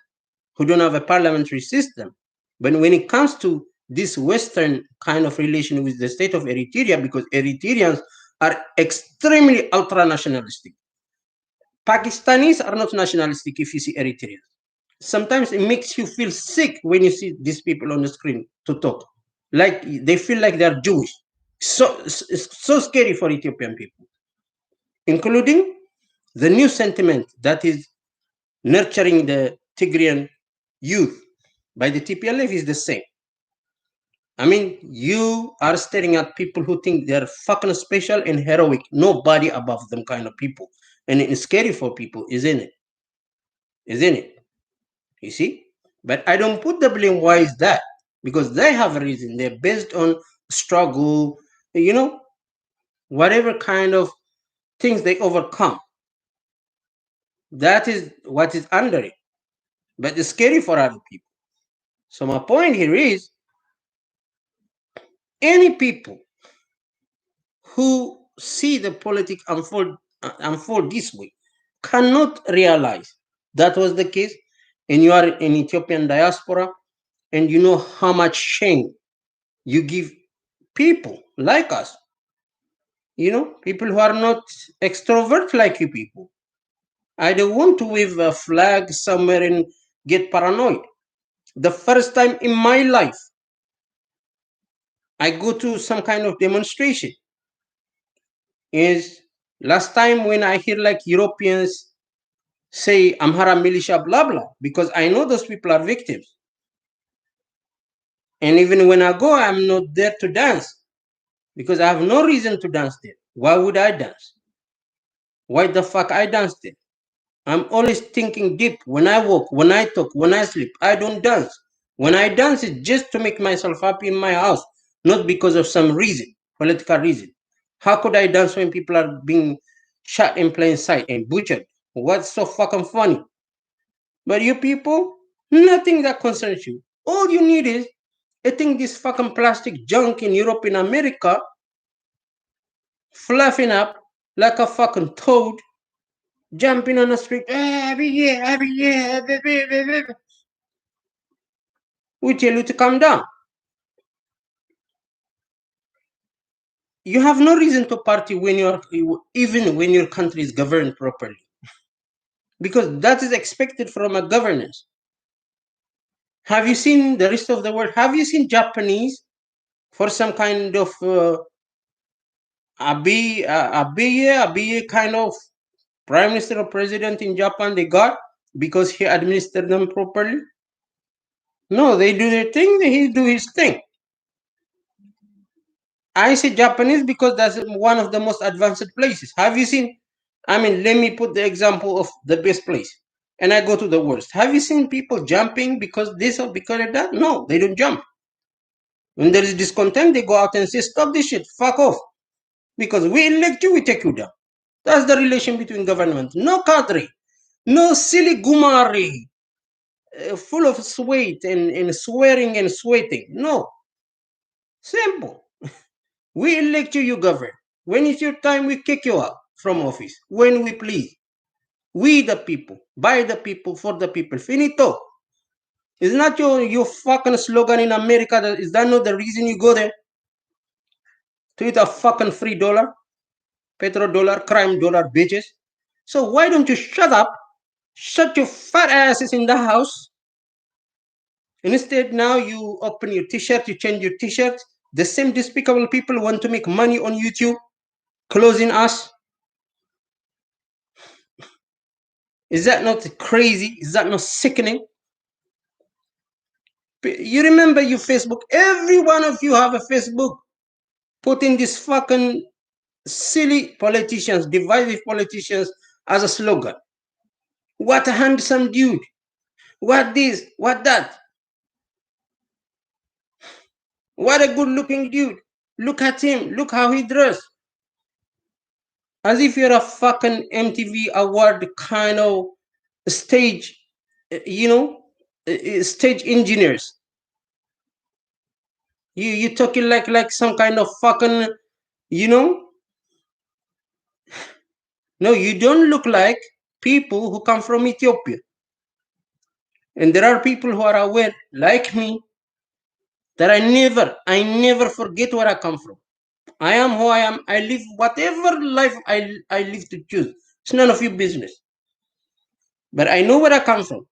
who don't have a parliamentary system, but when it comes to this Western kind of relation with the state of Eritrea, because Eritreans are extremely ultra-nationalistic. Pakistanis are not nationalistic if you see Eritreans. Sometimes it makes you feel sick when you see these people on the screen to talk. Like they feel like they're Jewish. So it's so scary for Ethiopian people, including the new sentiment that is nurturing the Tigrayan youth by the TPLF is the same. I mean, you are staring at people who think they're fucking special and heroic. Nobody above them kind of people. And it's scary for people, isn't it? Isn't it? You see? But I don't put the blame. Why is that? Because they have a reason. They're based on struggle, whatever kind of things they overcome. That is what is under it. But it's scary for other people. So my point here is any people who see the politics unfold this way cannot realize that was the case, and you are in Ethiopian diaspora, and you know how much shame you give people like us, people who are not extrovert like you people. I don't want to wave a flag somewhere and get paranoid. The first time in my life I go to some kind of demonstration is last time when I hear like Europeans say Amhara militia, blah, blah, because I know those people are victims. And even when I go, I'm not there to dance because I have no reason to dance there. Why would I dance? Why the fuck I dance there? I'm always thinking deep when I walk, when I talk, when I sleep. I don't dance. When I dance, it's just to make myself happy in my house, not because of some reason, political reason. How could I dance when people are being shot in plain sight and butchered? What's so fucking funny? But you people, nothing that concerns you. All you need is eating this fucking plastic junk in Europe and America, fluffing up like a fucking toad, jumping on the street every year. We tell you to calm down. You have no reason to party even when your country is governed properly, because that is expected from a governance. Have you seen the rest of the world? Have you seen Japanese for some kind of abey kind of prime minister or president in Japan they got because he administered them properly? No, they do their thing, he do his thing. I say Japanese because that's one of the most advanced places. Have you seen? I mean, let me put the example of the best place, and I go to the worst. Have you seen people jumping because this or because of that? No, they don't jump. When there is discontent, they go out and say, "Stop this shit, fuck off," because we elect you, we take you down. That's the relation between government. No cadre, no silly gumari. full of sweat and swearing and sweating. No, simple. We elect you, you govern. When it's your time, we kick you out from office when we please. We the people, by the people, for the people. Finito. Is not your fucking slogan in America? Is that not the reason you go there? To eat a fucking free dollar, petrodollar, crime dollar, bitches. So why don't you shut up? Shut your fat asses in the house. Instead, now you open your t-shirt, you change your t-shirt. The same despicable people want to make money on YouTube, closing us. Is that not crazy? Is that not sickening? You remember your Facebook? Every one of you have a Facebook. Putting these fucking silly politicians, divisive politicians, as a slogan. What a handsome dude. What this? What that? What a good looking dude. Look at him. Look how he dressed. As if you're a fucking MTV award kind of stage, stage engineers. You talking like some kind of fucking, No, you don't look like people who come from Ethiopia. And there are people who are aware, like me, that I never forget where I come from. I am who I am. I live whatever life I live to choose. It's none of your business. But I know where I come from.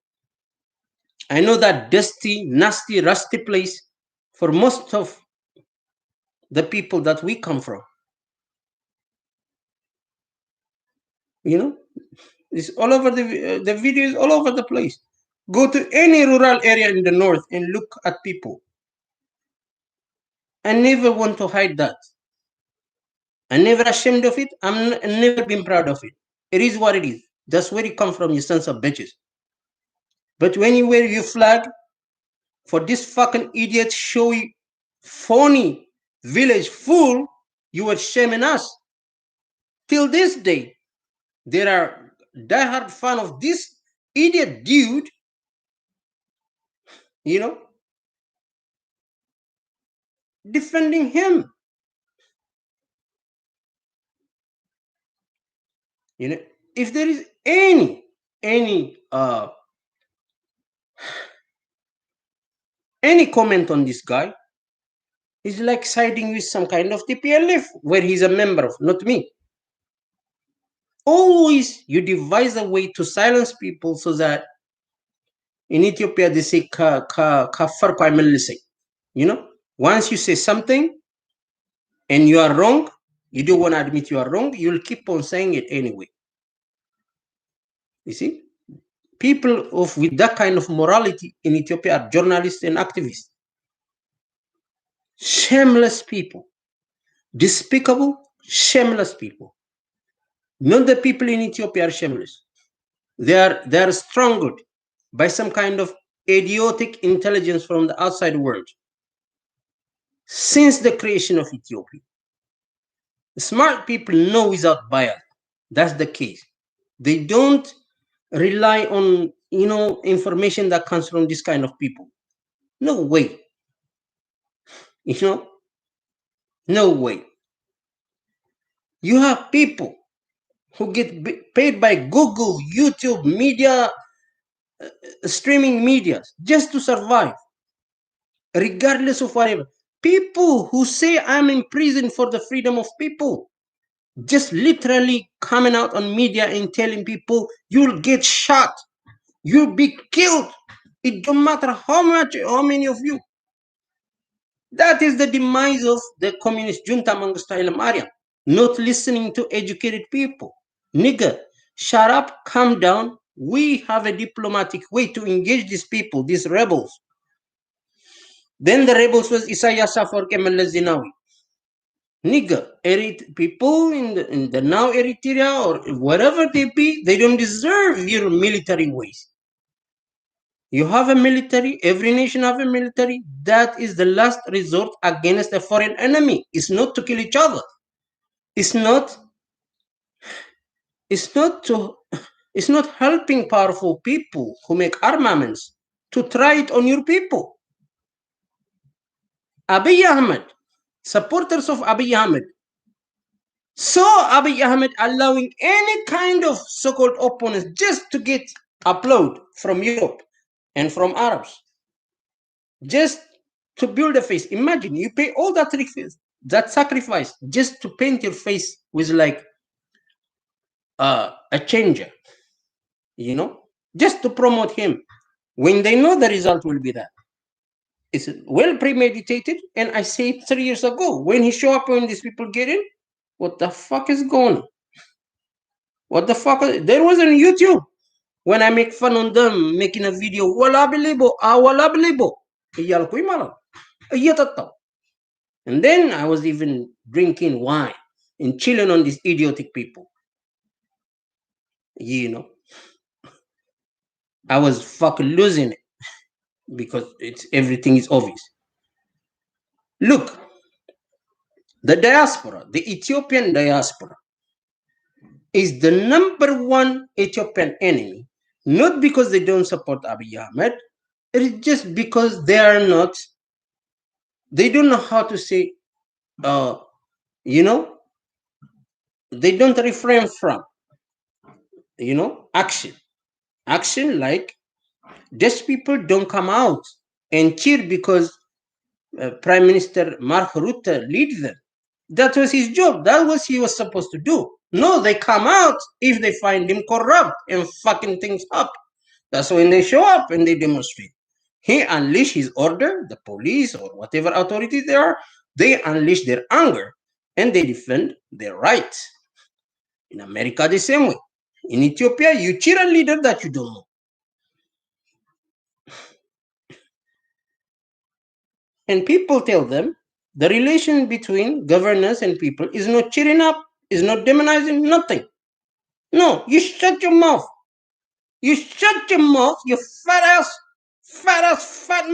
I know that dusty, nasty, rusty place for most of the people that we come from. It's all over the video is all over the place. Go to any rural area in the north and look at people. I never want to hide that. I'm never ashamed of it. I'm never been proud of it. It is what it is. That's where it comes from, you sons of bitches. But when you wear your flag for this fucking idiot, showy, phony village fool, you were shaming us. Till this day, there are diehard fan of this idiot dude, defending him. If there is any comment on this guy, he's like siding with some kind of TPLF where he's a member of, not me. Always you devise a way to silence people so that in Ethiopia they say once you say something and you are wrong, you don't want to admit you are wrong, you'll keep on saying it anyway. You see, people with that kind of morality in Ethiopia are journalists and activists. Shameless people, despicable, shameless people. Not the people in Ethiopia are shameless. They are strangled by some kind of idiotic intelligence from the outside world. Since the creation of Ethiopia, smart people know without bias. That's the case. They don't rely on information that comes from this kind of people. No way. No way. You have people who get paid by Google, YouTube, media, streaming media just to survive, regardless of whatever. People who say I'm in prison for the freedom of people, just literally coming out on media and telling people you'll get shot, you'll be killed. It don't matter how many of you. That is the demise of the communist junta amongst Mariam, not listening to educated people. Nigga, shut up, calm down. We have a diplomatic way to engage these people, these rebels. Then the rebels was Isaias Afwerki and Meles Zenawi. Nigga, people in the now Eritrea or wherever they be, they don't deserve your military ways. You have a military, every nation have a military. That is the last resort against a foreign enemy. It's not to kill each other. It's not helping powerful people who make armaments to try it on your people. Abiy Ahmed, supporters of Abiy Ahmed, saw Abiy Ahmed allowing any kind of so-called opponents just to get applaud from Europe and from Arabs, just to build a face. Imagine you pay all that sacrifice just to paint your face with like a changer, just to promote him when they know the result will be that. It's well premeditated, and I said 3 years ago when he show up when these people get in, what the fuck is going on? What the fuck? There was on YouTube when I make fun on them making a video. Wala bilibo, wala bilibo. Iyal ko imala. Iyatattaw. And then I was even drinking wine and chilling on these idiotic people. I was fucking losing it because everything is obvious. Look, the diaspora, the Ethiopian diaspora, is the number one Ethiopian enemy, not because they don't support Abiy Ahmed, it is just because they don't know how to say, they don't refrain from, action. Action like these people don't come out and cheer because Prime Minister Mark Rutte leads them. That was his job. That was he was supposed to do. No, they come out if they find him corrupt and fucking things up. That's when they show up and they demonstrate. He unleashed his order, the police or whatever authorities they are, they unleash their anger and they defend their rights. In America, the same way. In Ethiopia, you cheer a leader that you don't know. And people tell them the relation between governance and people is not cheering up, is not demonizing, nothing. No, you shut your mouth. You shut your mouth, you fat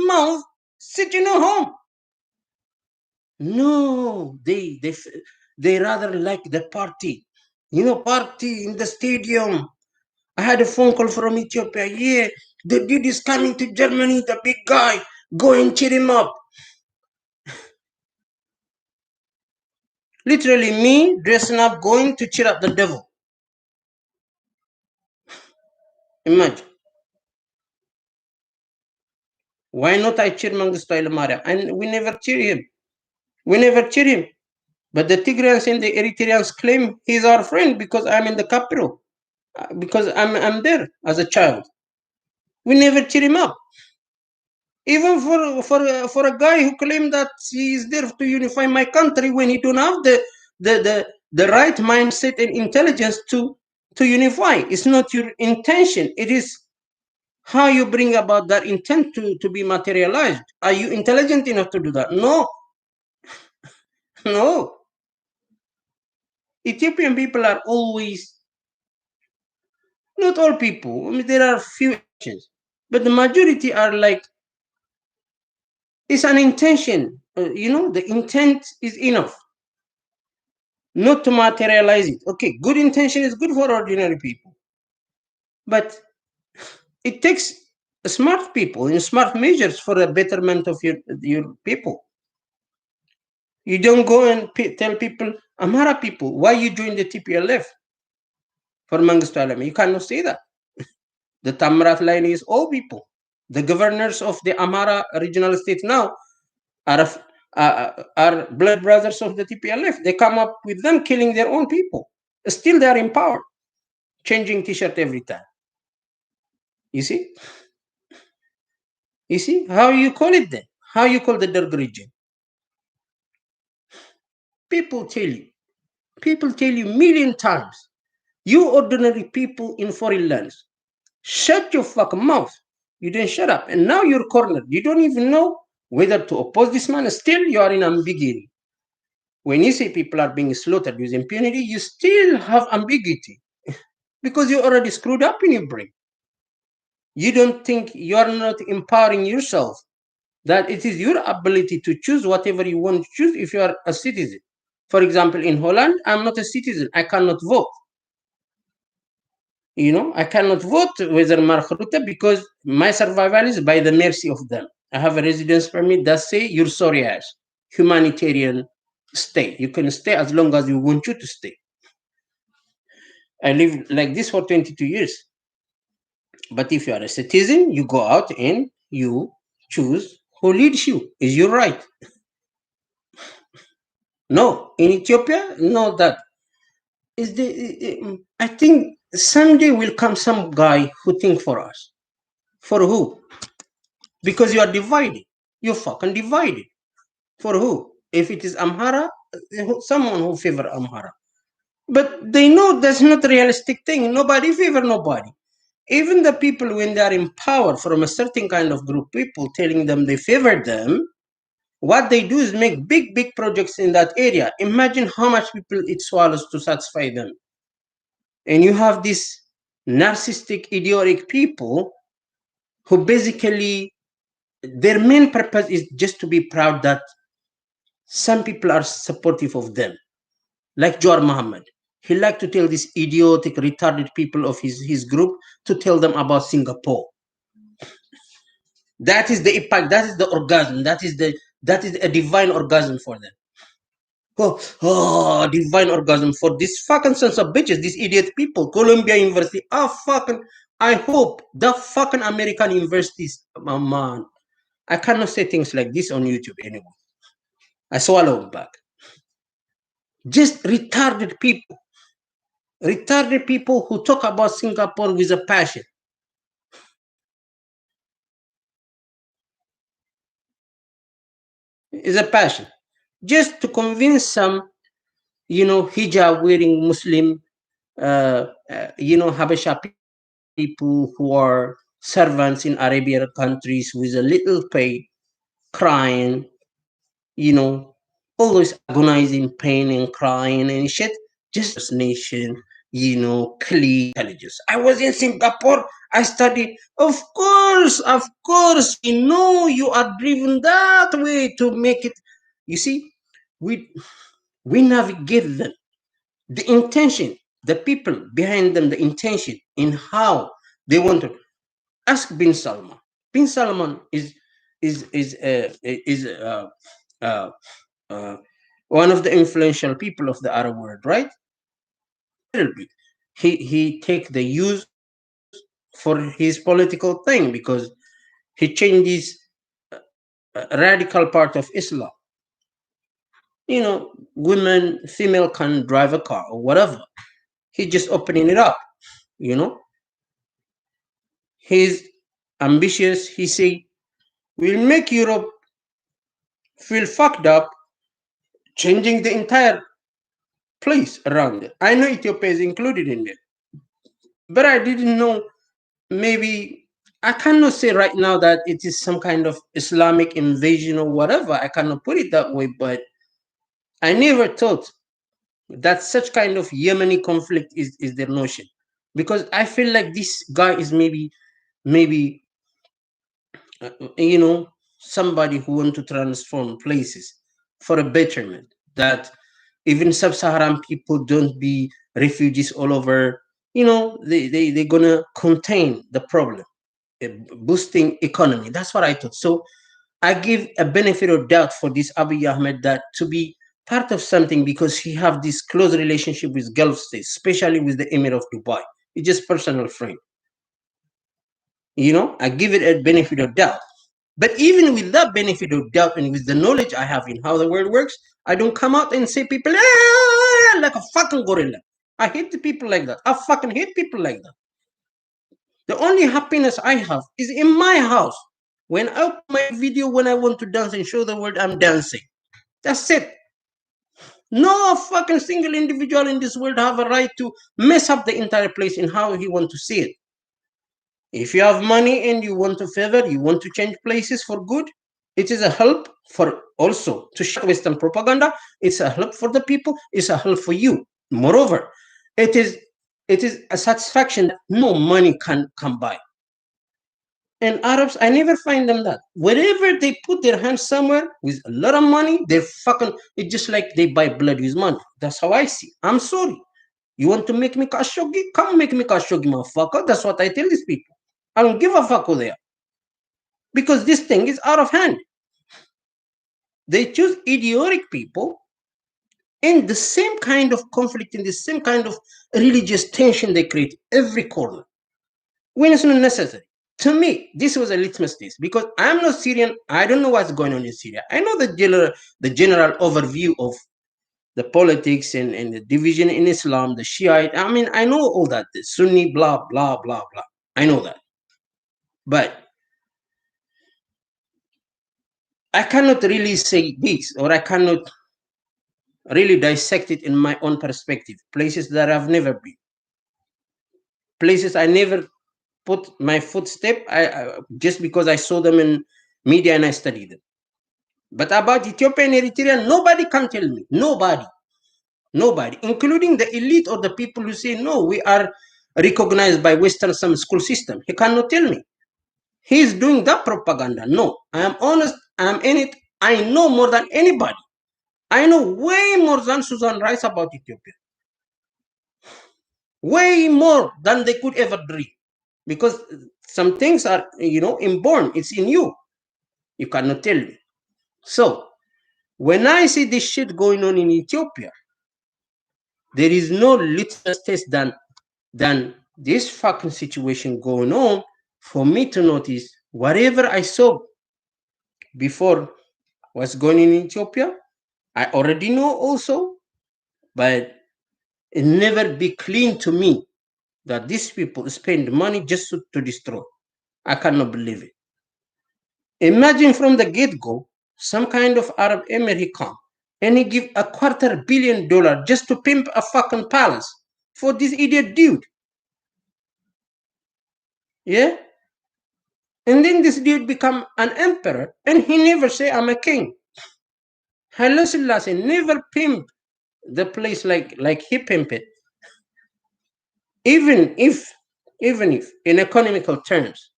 mouth, sit in your home. No, they rather like the party. Party in the stadium. I had a phone call from Ethiopia. Yeah, the dude is coming to Germany, the big guy. Go and cheer him up. Literally me dressing up, going to cheer up the devil. Imagine. Why not I cheer Mangistu Maria? And we never cheer him. We never cheer him. But the Tigrayans and the Eritreans claim he's our friend because I'm in the capital, because I'm there as a child. We never cheer him up. Even for a guy who claimed that he is there to unify my country when he don't have the right mindset and intelligence to unify. It's not your intention. It is how you bring about that intent to be materialized. Are you intelligent enough to do that? No. No. Ethiopian people are always, not all people, I mean, there are few exceptions, but the majority are like, it's an intention. The intent is enough not to materialize it. Okay, good intention is good for ordinary people, but it takes smart people and smart measures for the betterment of your people. You don't go and tell people, Amhara people, why you join the TPLF for Mengistu Haile Mariam? You cannot say that. The Tamrat line is all people. The governors of the Amhara regional states now are blood brothers of the TPLF. They come up with them killing their own people. Still they are in power, changing t-shirt every time. You see? You see? How you call it then? How you call the Derg region? People tell you million times, you ordinary people in foreign lands, shut your fucking mouth. You didn't shut up. And now you're cornered. You don't even know whether to oppose this man. Still, you are in ambiguity. When you say people are being slaughtered with impunity, you still have ambiguity because you already screwed up in your brain. You don't think, you are not empowering yourself that it is your ability to choose whatever you want to choose if you are a citizen. For example, in Holland, I'm not a citizen. I cannot vote. I cannot vote whether Markruta because my survival is by the mercy of them. I have a residence permit that say you're sorry ass humanitarian stay. You can stay as long as you want you to stay. I live like this for 22 years. But if you are a citizen, you go out and you choose who leads you. Is your right? No. In Ethiopia, no, that is the. I think someday will come some guy who think for us. For who? Because you are divided. You're fucking divided. For who? If it is Amhara, someone who favor Amhara. But they know that's not a realistic thing. Nobody favor nobody. Even the people, when they are in power from a certain kind of group, people telling them they favor them, what they do is make big projects in that area. Imagine how much people it swallows to satisfy them. And you have these narcissistic, idiotic people who basically, their main purpose is just to be proud that some people are supportive of them. Like Jawar Muhammad. He liked to tell these idiotic, retarded people of his group to tell them about Singapore. That is the impact. That is the orgasm. That is a divine orgasm for them. Divine orgasm for these fucking sons of bitches, these idiot people. Columbia University. Fucking. I hope the fucking American universities. Man, I cannot say things like this on YouTube anymore. I swallow it back. Just retarded people. Retarded people who talk about Singapore with a passion. Is a passion. Just to convince some, hijab wearing Muslim, Habesha people who are servants in Arabian countries with a little pay, crying, you know, always agonizing pain and crying and shit, just nation, clean intelligence. I was in Singapore, I studied. Of course, we know you are driven that way to make it. You see, we we navigate them. The intention, the people behind them, the intention in how they want to. Ask Bin Salman. Bin Salman is uh, uh, one of the influential people of the Arab world, right? Little bit. He take the use for his political thing because he changed this radical part of Islam. Women, female can drive a car or whatever. He's just opening it up. You know, he's ambitious. He say, "We'll make Europe feel fucked up, changing the entire place around it." I know Ethiopia is included in it, but I didn't know. Maybe I cannot say right now that it is some kind of Islamic invasion or whatever. I cannot put it that way, but I never thought that such kind of Yemeni conflict is their notion, because I feel like this guy is maybe somebody who want to transform places for a betterment, that even sub-Saharan people don't be refugees all over. They're gonna contain the problem, boosting economy. That's what I thought. So I give a benefit of doubt for this Abiy Ahmed, that to be part of something, because he have this close relationship with Gulf states, especially with the Emir of Dubai. It's just personal friend. I give it a benefit of doubt. But even with that benefit of doubt and with the knowledge I have in how the world works, I don't come out and say people like a fucking gorilla. I hate the people like that. I fucking hate people like that. The only happiness I have is in my house. When I open my video, when I want to dance and show the world I'm dancing. That's it. No fucking single individual in this world have a right to mess up the entire place in how he want to see it. If you have money and you want to favor, you want to change places for good, it is a help for also to shut Western propaganda. It's a help for the people. It's a help for you. Moreover, it is a satisfaction that no money can buy. And Arabs, I never find them that. Wherever they put their hands somewhere with a lot of money, they're fucking. It's just like they buy blood with money. That's how I see. I'm sorry. You want to make me Khashoggi? Come make me Khashoggi, motherfucker. That's what I tell these people. I don't give a fuck who they are. Because this thing is out of hand. They choose idiotic people in the same kind of conflict, in the same kind of religious tension they create every corner when it's not necessary. To me, this was a litmus test because I'm not Syrian. I don't know what's going on in Syria. I know the general overview of the politics and the division in Islam, the Shiite. I mean, I know all that, the Sunni, blah, blah, blah, blah. I know that. But I cannot really say this, or I cannot really dissect it in my own perspective. Places that I've never been, places I never put my footstep, just because I saw them in media and I studied them. But about Ethiopia and Eritrea, nobody can tell me. Nobody, including the elite or the people who say, no, we are recognized by Western some school system. He cannot tell me. He's doing that propaganda. No, I am honest. I'm in it. I know more than anybody. I know way more than Susan Rice about Ethiopia. Way more than they could ever dream. Because some things are, inborn. It's in you. You cannot tell me. So when I see this shit going on in Ethiopia, there is no litmus test than this fucking situation going on for me to notice whatever I saw before what's going on in Ethiopia. I already know also, but it never be clean to me that these people spend money just to destroy. I cannot believe it. Imagine from the get-go, some kind of Arab Emir come and he give $250 million just to pimp a fucking palace for this idiot dude. Yeah? And then this dude become an emperor and he never say I'm a king. Haile Selassie never pimp the place like he pimp it. Even if in economical terms,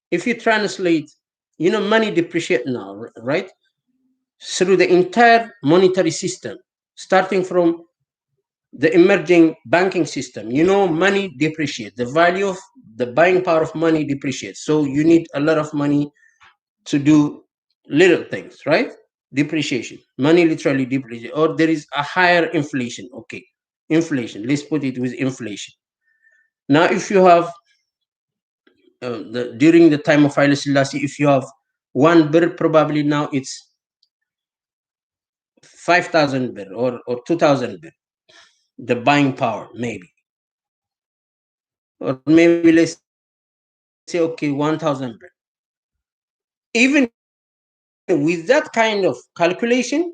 if you translate, money depreciate now, right? Through the entire monetary system, starting from the emerging banking system, money depreciates. The value of the buying power of money depreciates. So you need a lot of money to do little things, right? Depreciation. Money literally depreciates. Or there is a higher inflation. Okay. Inflation. Let's put it with inflation. Now, if you have, during the time of Haile Selassie, if you have one birr, probably now it's 5,000 birr or 2,000 birr, the buying power, maybe. Or maybe let's say, okay, 1,000 birr. Even with that kind of calculation,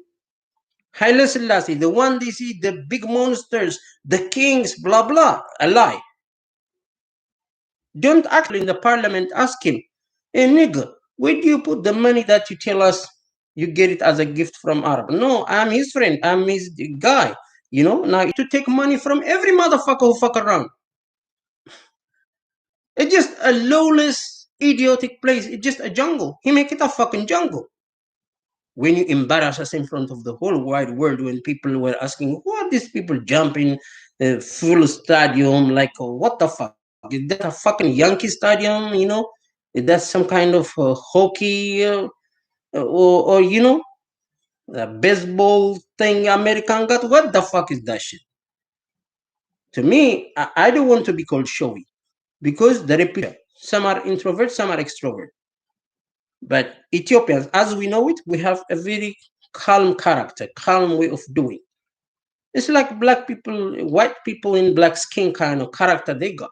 Haile Selassie, the one they see, the big monsters, the kings, blah, blah, a lie. Don't actually in the parliament ask him, hey, nigga, where do you put the money that you tell us you get it as a gift from Arab? No, I'm his friend. I'm his guy. Now to take money from every motherfucker who fuck around. It's just a lawless, idiotic place. It's just a jungle. He make it a fucking jungle. When you embarrass us in front of the whole wide world, when people were asking, who are these people jumping full stadium? Like, what the fuck? Is that a fucking Yankee stadium? Is that some kind of hockey or a baseball thing American got? What the fuck is that shit? To me, I don't want to be called showy because the reputation. Some are introverts, some are extroverts. But Ethiopians, as we know it, we have a very calm character, calm way of doing. It's like black people, white people in black skin kind of character they got.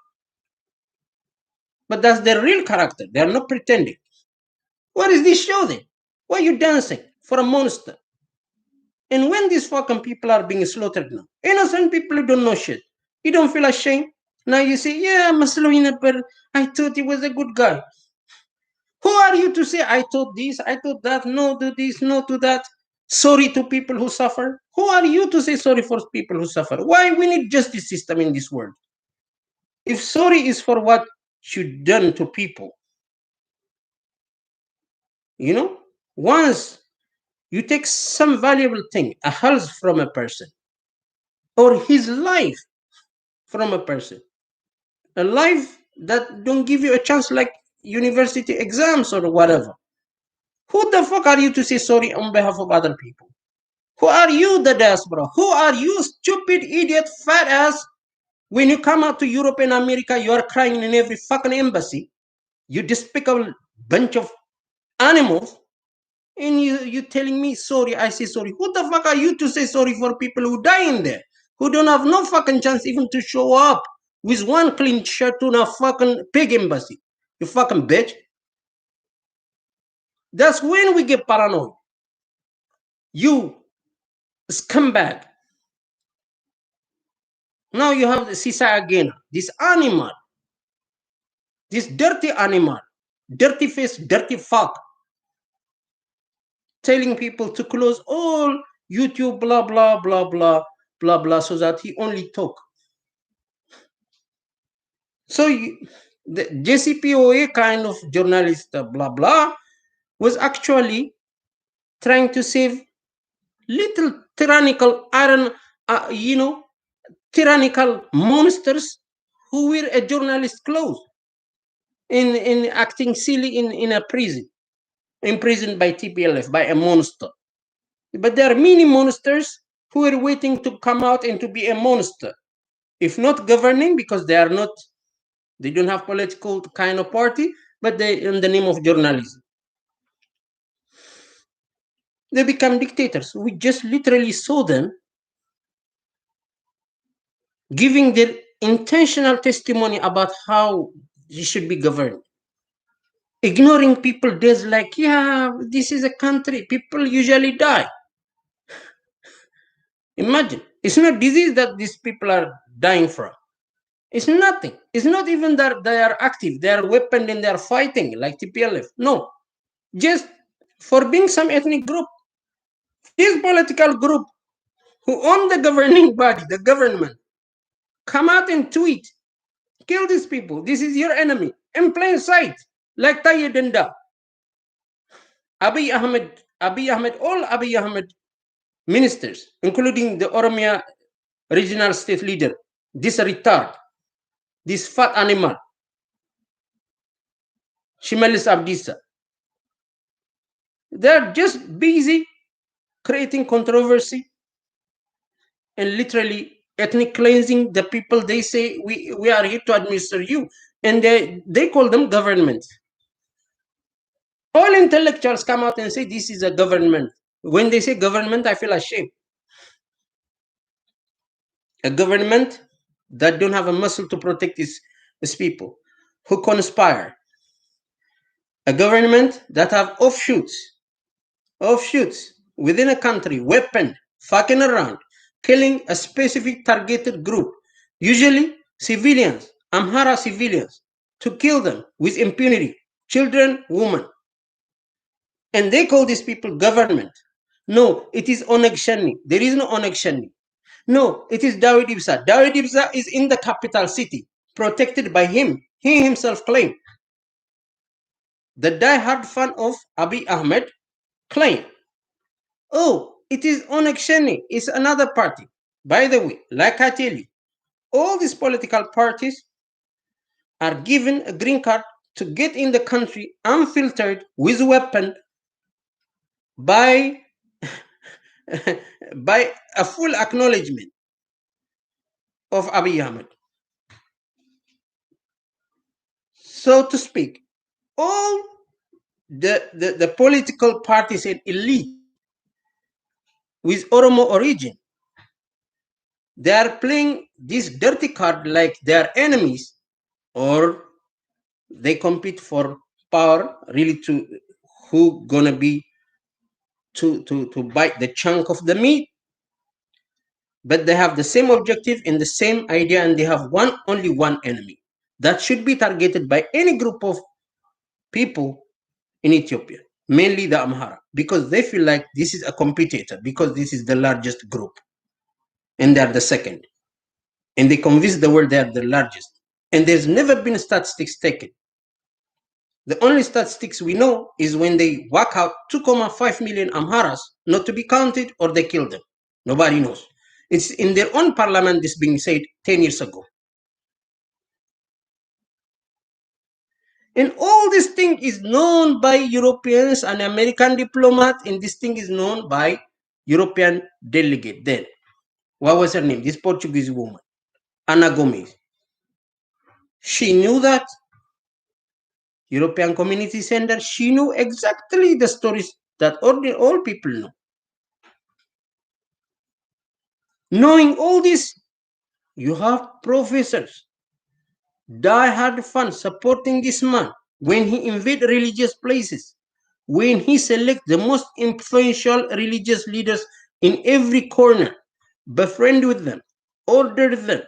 But that's their real character. They are not pretending. What is this show then? Why are you dancing for a monster? And when these fucking people are being slaughtered now, innocent people who don't know shit, you don't feel ashamed? Now you say, yeah, Maslowina, but I thought he was a good guy. Who are you to say, I thought this, I thought that, no to this, no to that? Sorry to people who suffer? Who are you to say sorry for people who suffer? Why we need justice system in this world? If sorry is for what you done to people, once you take some valuable thing, a health from a person, or his life, from a person. A life that don't give you a chance like university exams or whatever. Who the fuck are you to say sorry on behalf of other people? Who are you, the diaspora? Who are you, stupid idiot, fat ass? When you come out to Europe and America, you are crying in every fucking embassy. You despicable bunch of animals. And you telling me sorry, I say sorry. Who the fuck are you to say sorry for people who die in there? Who don't have no fucking chance even to show up with one clean shirt to a fucking pig embassy. You fucking bitch. That's when we get paranoid. You scumbag. Now you have the Sisa again. This animal. This dirty animal. Dirty face, dirty fuck. Telling people to close all YouTube, blah, blah, blah, blah, blah, blah, so that he only talk. So the JCPOA kind of journalist, blah, blah, was actually trying to save little tyrannical iron, tyrannical monsters who wear a journalist clothes in acting silly in a prison, imprisoned by TPLF, by a monster. But there are many monsters who are waiting to come out and to be a monster. If not governing, because they are not, they don't have political kind of party, but they in the name of journalism. They become dictators. We just literally saw them giving their intentional testimony about how you should be governed. Ignoring people days like, yeah, this is a country, people usually die. Imagine, it's not disease that these people are dying from. It's nothing. It's not even that they are active, they are weaponed and they are fighting like TPLF. No, just for being some ethnic group. This political group who own the governing body, the government, come out and tweet, kill these people. This is your enemy in plain sight, like Tayyid Denda. Abiy Ahmed, all Abiy Ahmed ministers, including the Oromia regional state leader, this retard, this fat animal, Shimalis Abdissa. They're just busy creating controversy and literally ethnic cleansing the people. They say we are here to administer you, and they call them government. All intellectuals come out and say this is a government. When they say government, I feel ashamed. A government that don't have a muscle to protect its people, who conspire. A government that have offshoots within a country, weapon, fucking around, killing a specific targeted group, usually civilians, Amhara civilians, to kill them with impunity, children, women. And they call these people government. No, it is Oneg Shani. There is no Oneg Shani. No, it is Dawid Ibsa. Dawid Ibsa is in the capital city, protected by him. He himself claimed. The die-hard fan of Abiy Ahmed claimed, oh, it is Oneg Shani. It's another party. By the way, like I tell you, all these political parties are given a green card to get in the country unfiltered with weapon by by a full acknowledgement of Abiy Ahmed. So to speak, all the political parties and elite with Oromo origin, they are playing this dirty card like they are enemies, or they compete for power, really, to who gonna be to bite the chunk of the meat. But they have the same objective and the same idea, and they have only one enemy that should be targeted by any group of people in Ethiopia, mainly the Amhara, because they feel like this is a competitor, because this is the largest group and they're the second. And they convince the world they are the largest. And there's never been statistics taken. The only statistics we know is when they whack out 2.5 million Amharas not to be counted, or they kill them. Nobody knows. It's in their own parliament, this being said 10 years ago. And all this thing is known by Europeans and American diplomats, and this thing is known by European delegate. Then, what was her name? This Portuguese woman, Ana Gomez. She knew that European Community Center. She knew exactly the stories that all people know. Knowing all this, you have professors, die-hard fans supporting this man when he invade religious places, when he select the most influential religious leaders in every corner, befriend with them, order them,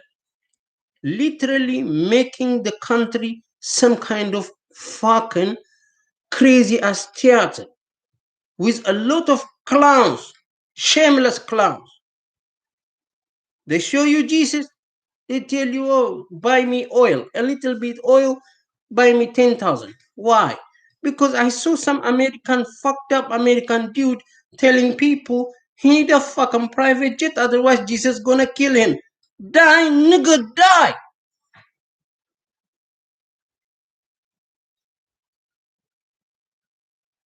literally making the country some kind of fucking crazy ass theater with a lot of clowns, shameless clowns. They show you Jesus, they tell you, oh, buy me oil, a little bit oil, buy me 10,000. Why? Because I saw some American, fucked up American dude telling people he need a fucking private jet, otherwise Jesus gonna kill him. Die, nigga, die.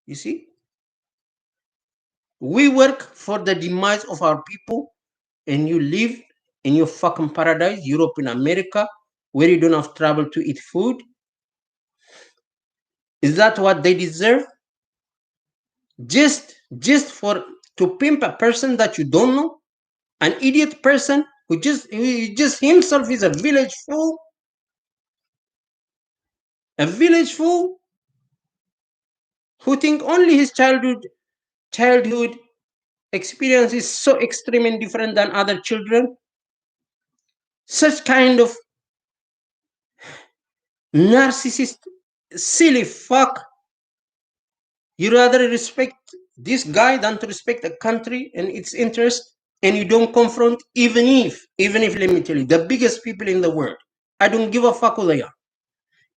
You see? We work for the demise of our people, and you live in your fucking paradise, Europe and America, where you don't have trouble to eat food. Is that what they deserve? Just for to pimp a person that you don't know, an idiot person who just himself is a village fool, a village fool who think only his childhood experience is so extreme and different than other children. Such kind of narcissist, silly fuck. You rather respect this guy than to respect a country and its interest, and you don't confront, even if let me tell you, the biggest people in the world, I don't give a fuck who they are.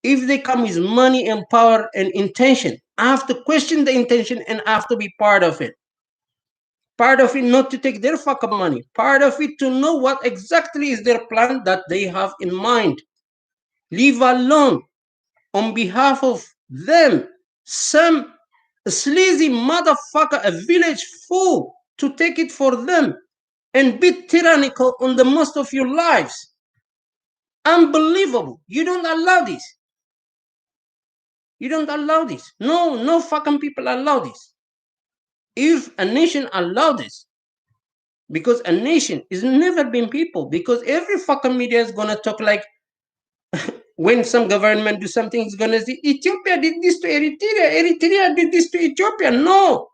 If they come with money and power and intention, I have to question the intention and I have to be part of it. Part of it not to take their fucking money, part of it to know what exactly is their plan that they have in mind. Leave alone, on behalf of them, some sleazy motherfucker, a village fool, to take it for them and be tyrannical on the most of your lives. Unbelievable. You don't allow this. You don't allow this. No fucking people allow this. If a nation allow this, because a nation is never been people, because every fucking media is gonna talk like when some government do something, it's gonna say Ethiopia did this to Eritrea, Eritrea did this to Ethiopia. No,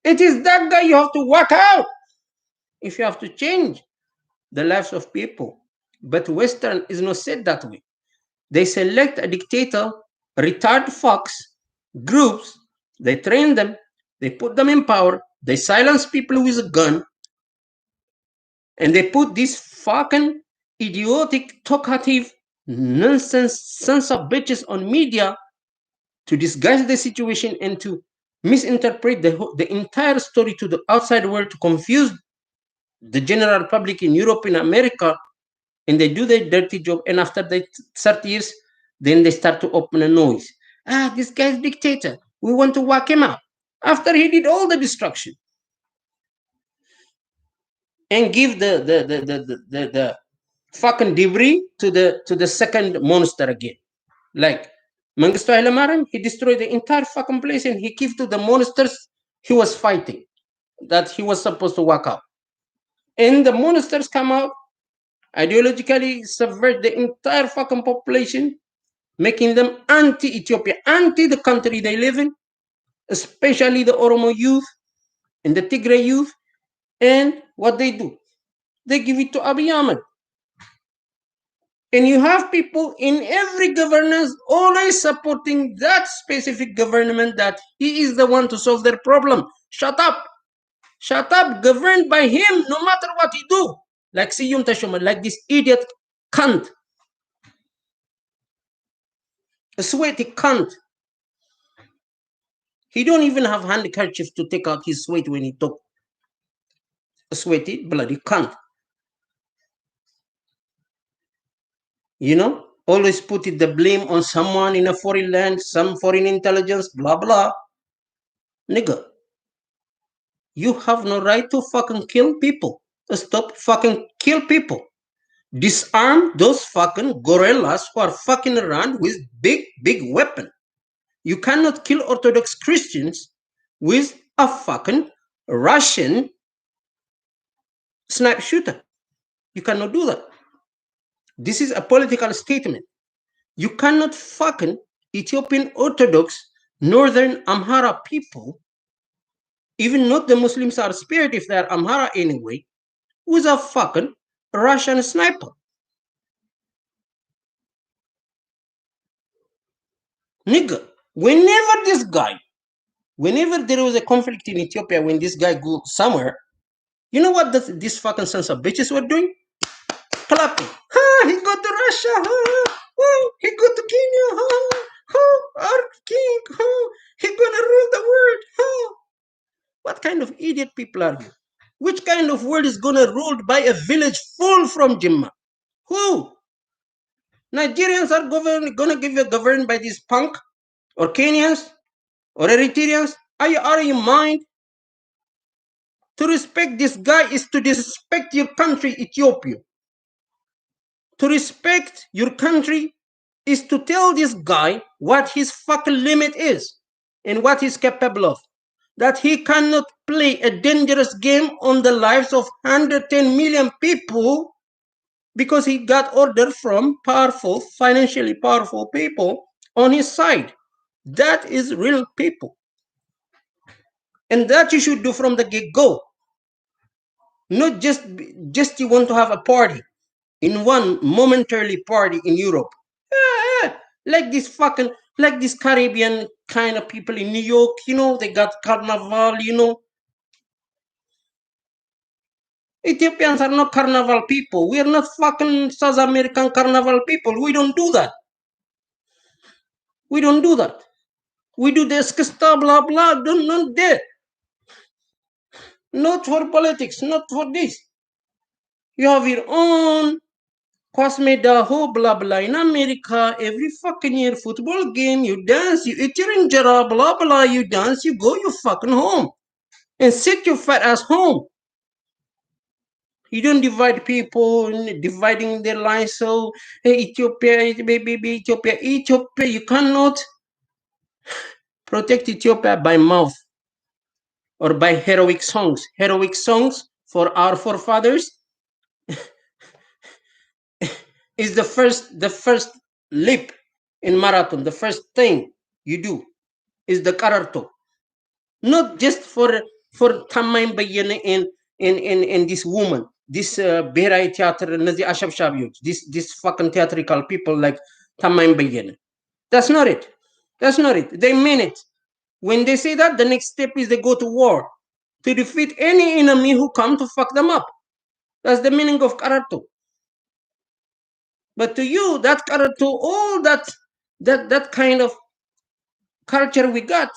it is that guy you have to work out if you have to change the lives of people. But Western is not said that way. They select a dictator, retard fucks, groups, they train them, they put them in power, they silence people with a gun, and they put these fucking idiotic, talkative, nonsense sons of bitches on media to disguise the situation and to misinterpret the entire story to the outside world, to confuse the general public in Europe and America, and they do their dirty job. And after the 30 years, then they start to open a noise. Ah, this guy's dictator. We want to whack him out. After he did all the destruction and give the fucking debris to the second monster again. Like Mengistu Haile Mariam, he destroyed the entire fucking place and he gave to the monsters he was fighting, that he was supposed to whack out. And the monsters come out, ideologically subvert the entire fucking population, making them anti-Ethiopia, anti the country they live in, especially the Oromo youth and the Tigray youth. And what they do, they give it to Abiy Ahmed. And you have people in every governance always supporting that specific government, that he is the one to solve their problem. Shut up. Shut up. Governed by him no matter what he do. Like Siyum Tashoma, like this idiot cunt. A sweaty cunt. He don't even have handkerchief to take out his sweat when he talk. A sweaty, bloody cunt. You know? always putting the blame on someone in a foreign land, some foreign intelligence, blah blah. Nigga, you have no right to fucking kill people. Stop fucking kill people. Disarm those fucking gorillas who are fucking around with big weapon. You cannot kill Orthodox Christians with a fucking Russian sniper shooter. You cannot do that. This is a political statement. You cannot fucking Ethiopian Orthodox Northern Amhara people, even not the Muslims are spared if they're Amhara anyway, with a fucking Russian sniper. Nigga, whenever there was a conflict in Ethiopia, when this guy go somewhere, you know what these fucking sons of bitches were doing? Clapping. He go to Russia. He go to Kenya. Our king. He gonna rule the world. What kind of idiot people are you? Which kind of world is gonna ruled by a village full from Jimma? Who? Nigerians are gonna give you governed by this punk or Kenyans or Eritreans? Are you mind? To respect this guy is to disrespect your country, Ethiopia. To respect your country is to tell this guy what his fucking limit is and what he's capable of. That he cannot play a dangerous game on the lives of 110 million people because he got order from powerful, financially powerful people on his side. That is real people. And that you should do from the get-go. Not just you want to have a party in one momentarily party in Europe. Like this Caribbean kind of people in New York, they got carnival. Ethiopians are not carnival people. We are not fucking South American carnival people. We don't do that. We don't do that. We do the skista blah blah. Not there. Not for politics. Not for this. You have your own Cosme Daho, blah blah. In America, every fucking year, football game, you dance, you eat your injera, blah blah, you dance, you go, you fucking home. And sit your fat ass home. You don't divide people, dividing their lives. So, hey, Ethiopia, baby, Ethiopia, you cannot protect Ethiopia by mouth or by heroic songs. Heroic songs for our forefathers is the first leap in marathon. The first thing you do is the kararto, not just for Tamaim Bayene and this woman, this Berai theater, Nazi Ashabshabiot, this fucking theatrical people like Tamaim Bayene. That's not it. That's not it. They mean it. When they say that, the next step is they go to war to defeat any enemy who come to fuck them up. That's the meaning of kararto. But to you, that kararto, all that kind of culture we got,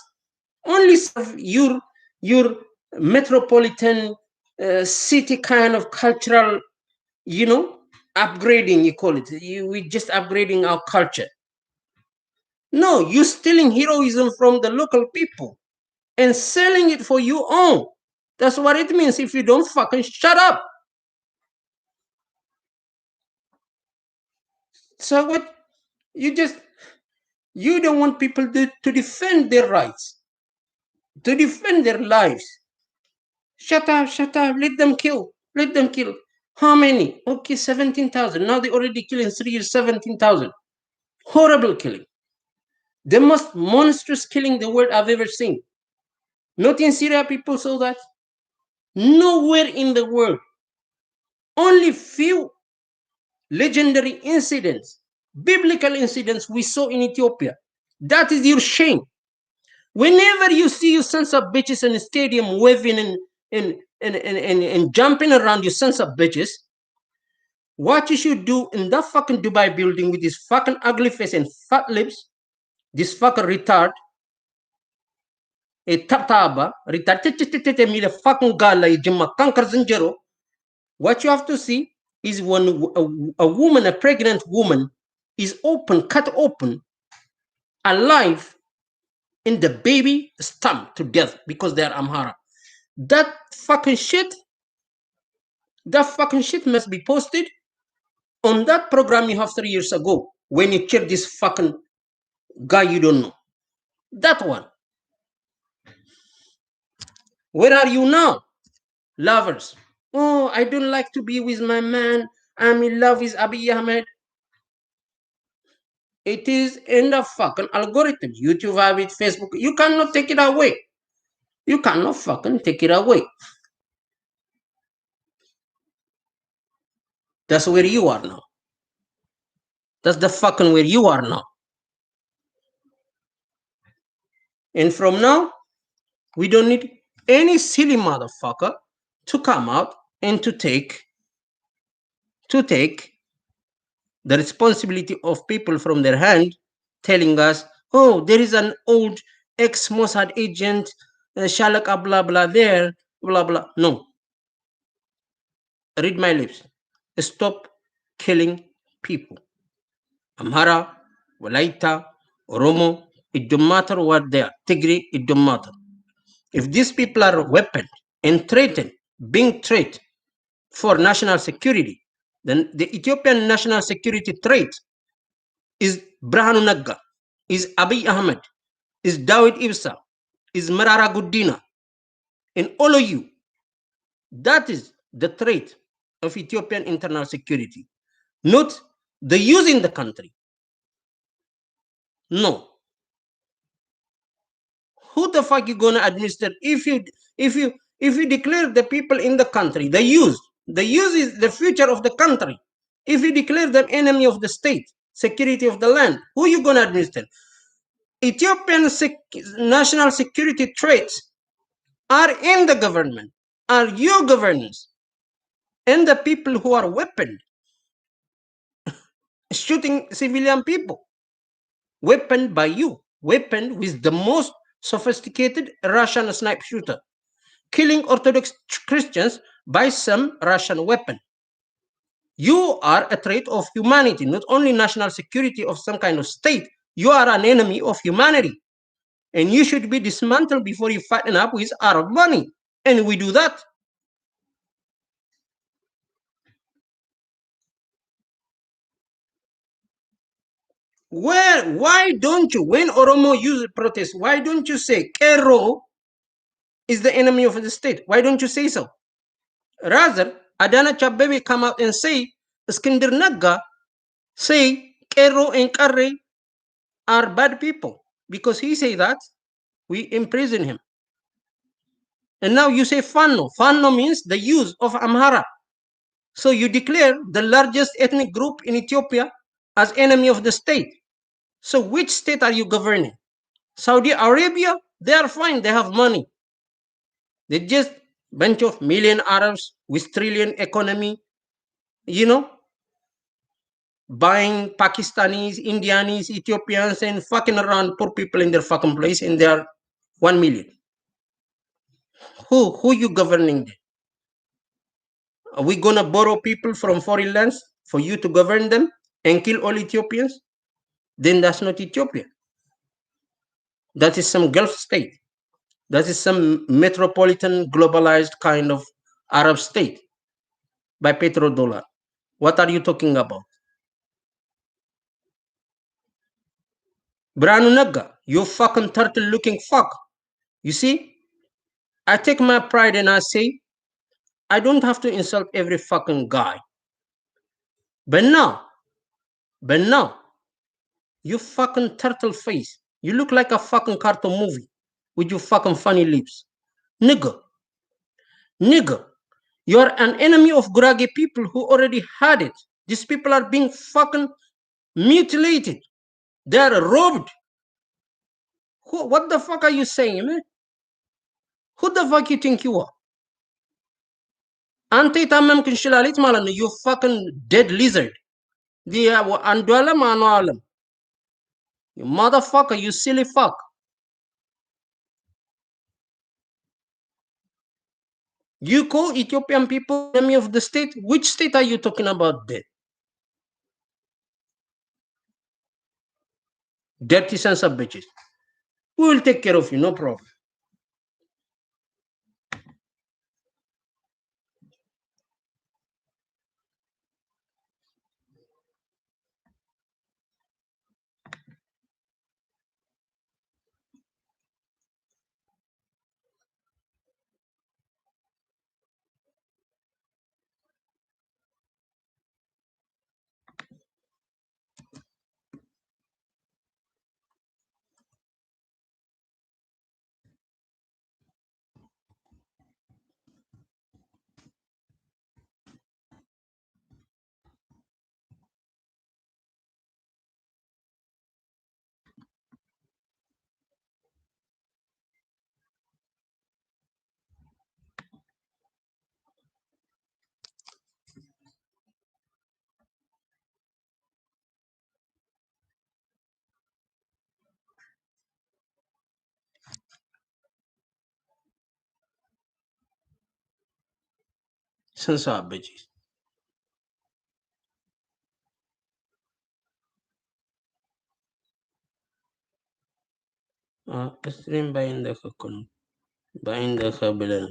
only serve your metropolitan city kind of cultural, upgrading, you call it. We just upgrading our culture. No, you're stealing heroism from the local people and selling it for your own. That's what it means if you don't fucking shut up. So what? You don't want people to defend their rights, to defend their lives. Shut up, let them kill. How many? Okay, 17,000. Now they already killing 3 years, 17,000. Horrible killing. The most monstrous killing the world I've ever seen. Not in Syria, people saw that. Nowhere in the world. Only few legendary incidents, biblical incidents we saw in Ethiopia. That is your shame. Whenever you see you sons of bitches in a stadium waving and jumping around, you sons of bitches, what you should do in that fucking Dubai building with this fucking ugly face and fat lips, this fucking retard, a tataba, retard, me the fucking gala, jimma kankar zinjero. What you have to see is when a woman, a pregnant woman, is open, cut open, alive, and the baby stamped to death because they are Amhara. That fucking shit, that fucking shit must be posted on that program you have 3 years ago when you killed this fucking guy you don't know. That one. Where are you now, lovers? Oh, I don't like to be with my man. I'm in love with Abiy Ahmed. It is in the fucking algorithm. YouTube have it, Facebook. You cannot take it away. You cannot fucking take it away. That's where you are now. That's the fucking where you are now. And from now, we don't need any silly motherfucker to come out and to take the responsibility of people from their hand, telling us, oh, there is an old ex-Mossad agent, Shalaka blah blah there, blah blah. No. Read my lips. Stop killing people. Amhara, Walaita, Oromo, it don't matter what they are. Tigray, it don't matter. If these people are weaponed and threatened, being threatened for national security, then the Ethiopian national security threat is Brahanu Nagga, is Abiy Ahmed, is Dawit Ibsa, is Marara Guddina, and all of you. That is the threat of Ethiopian internal security, not the use in the country. No. Who the fuck you gonna administer if you declare the people in the country the use is the future of the country. If you declare them enemy of the state, security of the land, who you gonna administer? Ethiopian national security threats are in the government, are your governors, and the people who are weaponed, shooting civilian people, weaponed by you, weaponed with the most sophisticated Russian sniper shooter, killing Orthodox Christians by some Russian weapon. You are a threat of humanity, not only national security of some kind of state. You are an enemy of humanity. And you should be dismantled before you fatten up with Arab money. And we do that. Why don't you, when Oromo use protest, why don't you say Kero is the enemy of the state? Why don't you say so? Rather, Adana Chabebe come out and say, Iskender Nagga say Kero and Karre are bad people. Because he say that, we imprison him. And now you say Fano. Fano means the use of Amhara. So you declare the largest ethnic group in Ethiopia as enemy of the state. So which state are you governing? Saudi Arabia? They are fine. They have money. They just bunch of million Arabs with trillion economy, buying Pakistanis, Indianis, Ethiopians, and fucking around poor people in their fucking place, and they are 1 million. Who you governing? Are we gonna borrow people from foreign lands for you to govern them and kill all Ethiopians? Then that's not Ethiopia. That is some Gulf state. That is some metropolitan globalized kind of Arab state by petrodollar. What are you talking about? Branu Naga, you fucking turtle looking fuck. You see, I take my pride and I say, I don't have to insult every fucking guy. But now, you fucking turtle face. You look like a fucking cartoon movie with your fucking funny lips. Nigga, you're an enemy of Gurage people who already had it. These people are being fucking mutilated. They are robbed. What the fuck are you saying, man? Who the fuck you think you are? አንተ የታመምክ እንሽላሊት ማለት ነው. You fucking dead lizard. አንዱ ዓለም አኗ ዓለም. You motherfucker, you silly fuck. You call Ethiopian people enemy of the state? Which state are you talking about there? Dirty sons of bitches. We will take care of you, no problem. Sons of bitches. Stream bayin da ka kun. Bayin da ka bilan.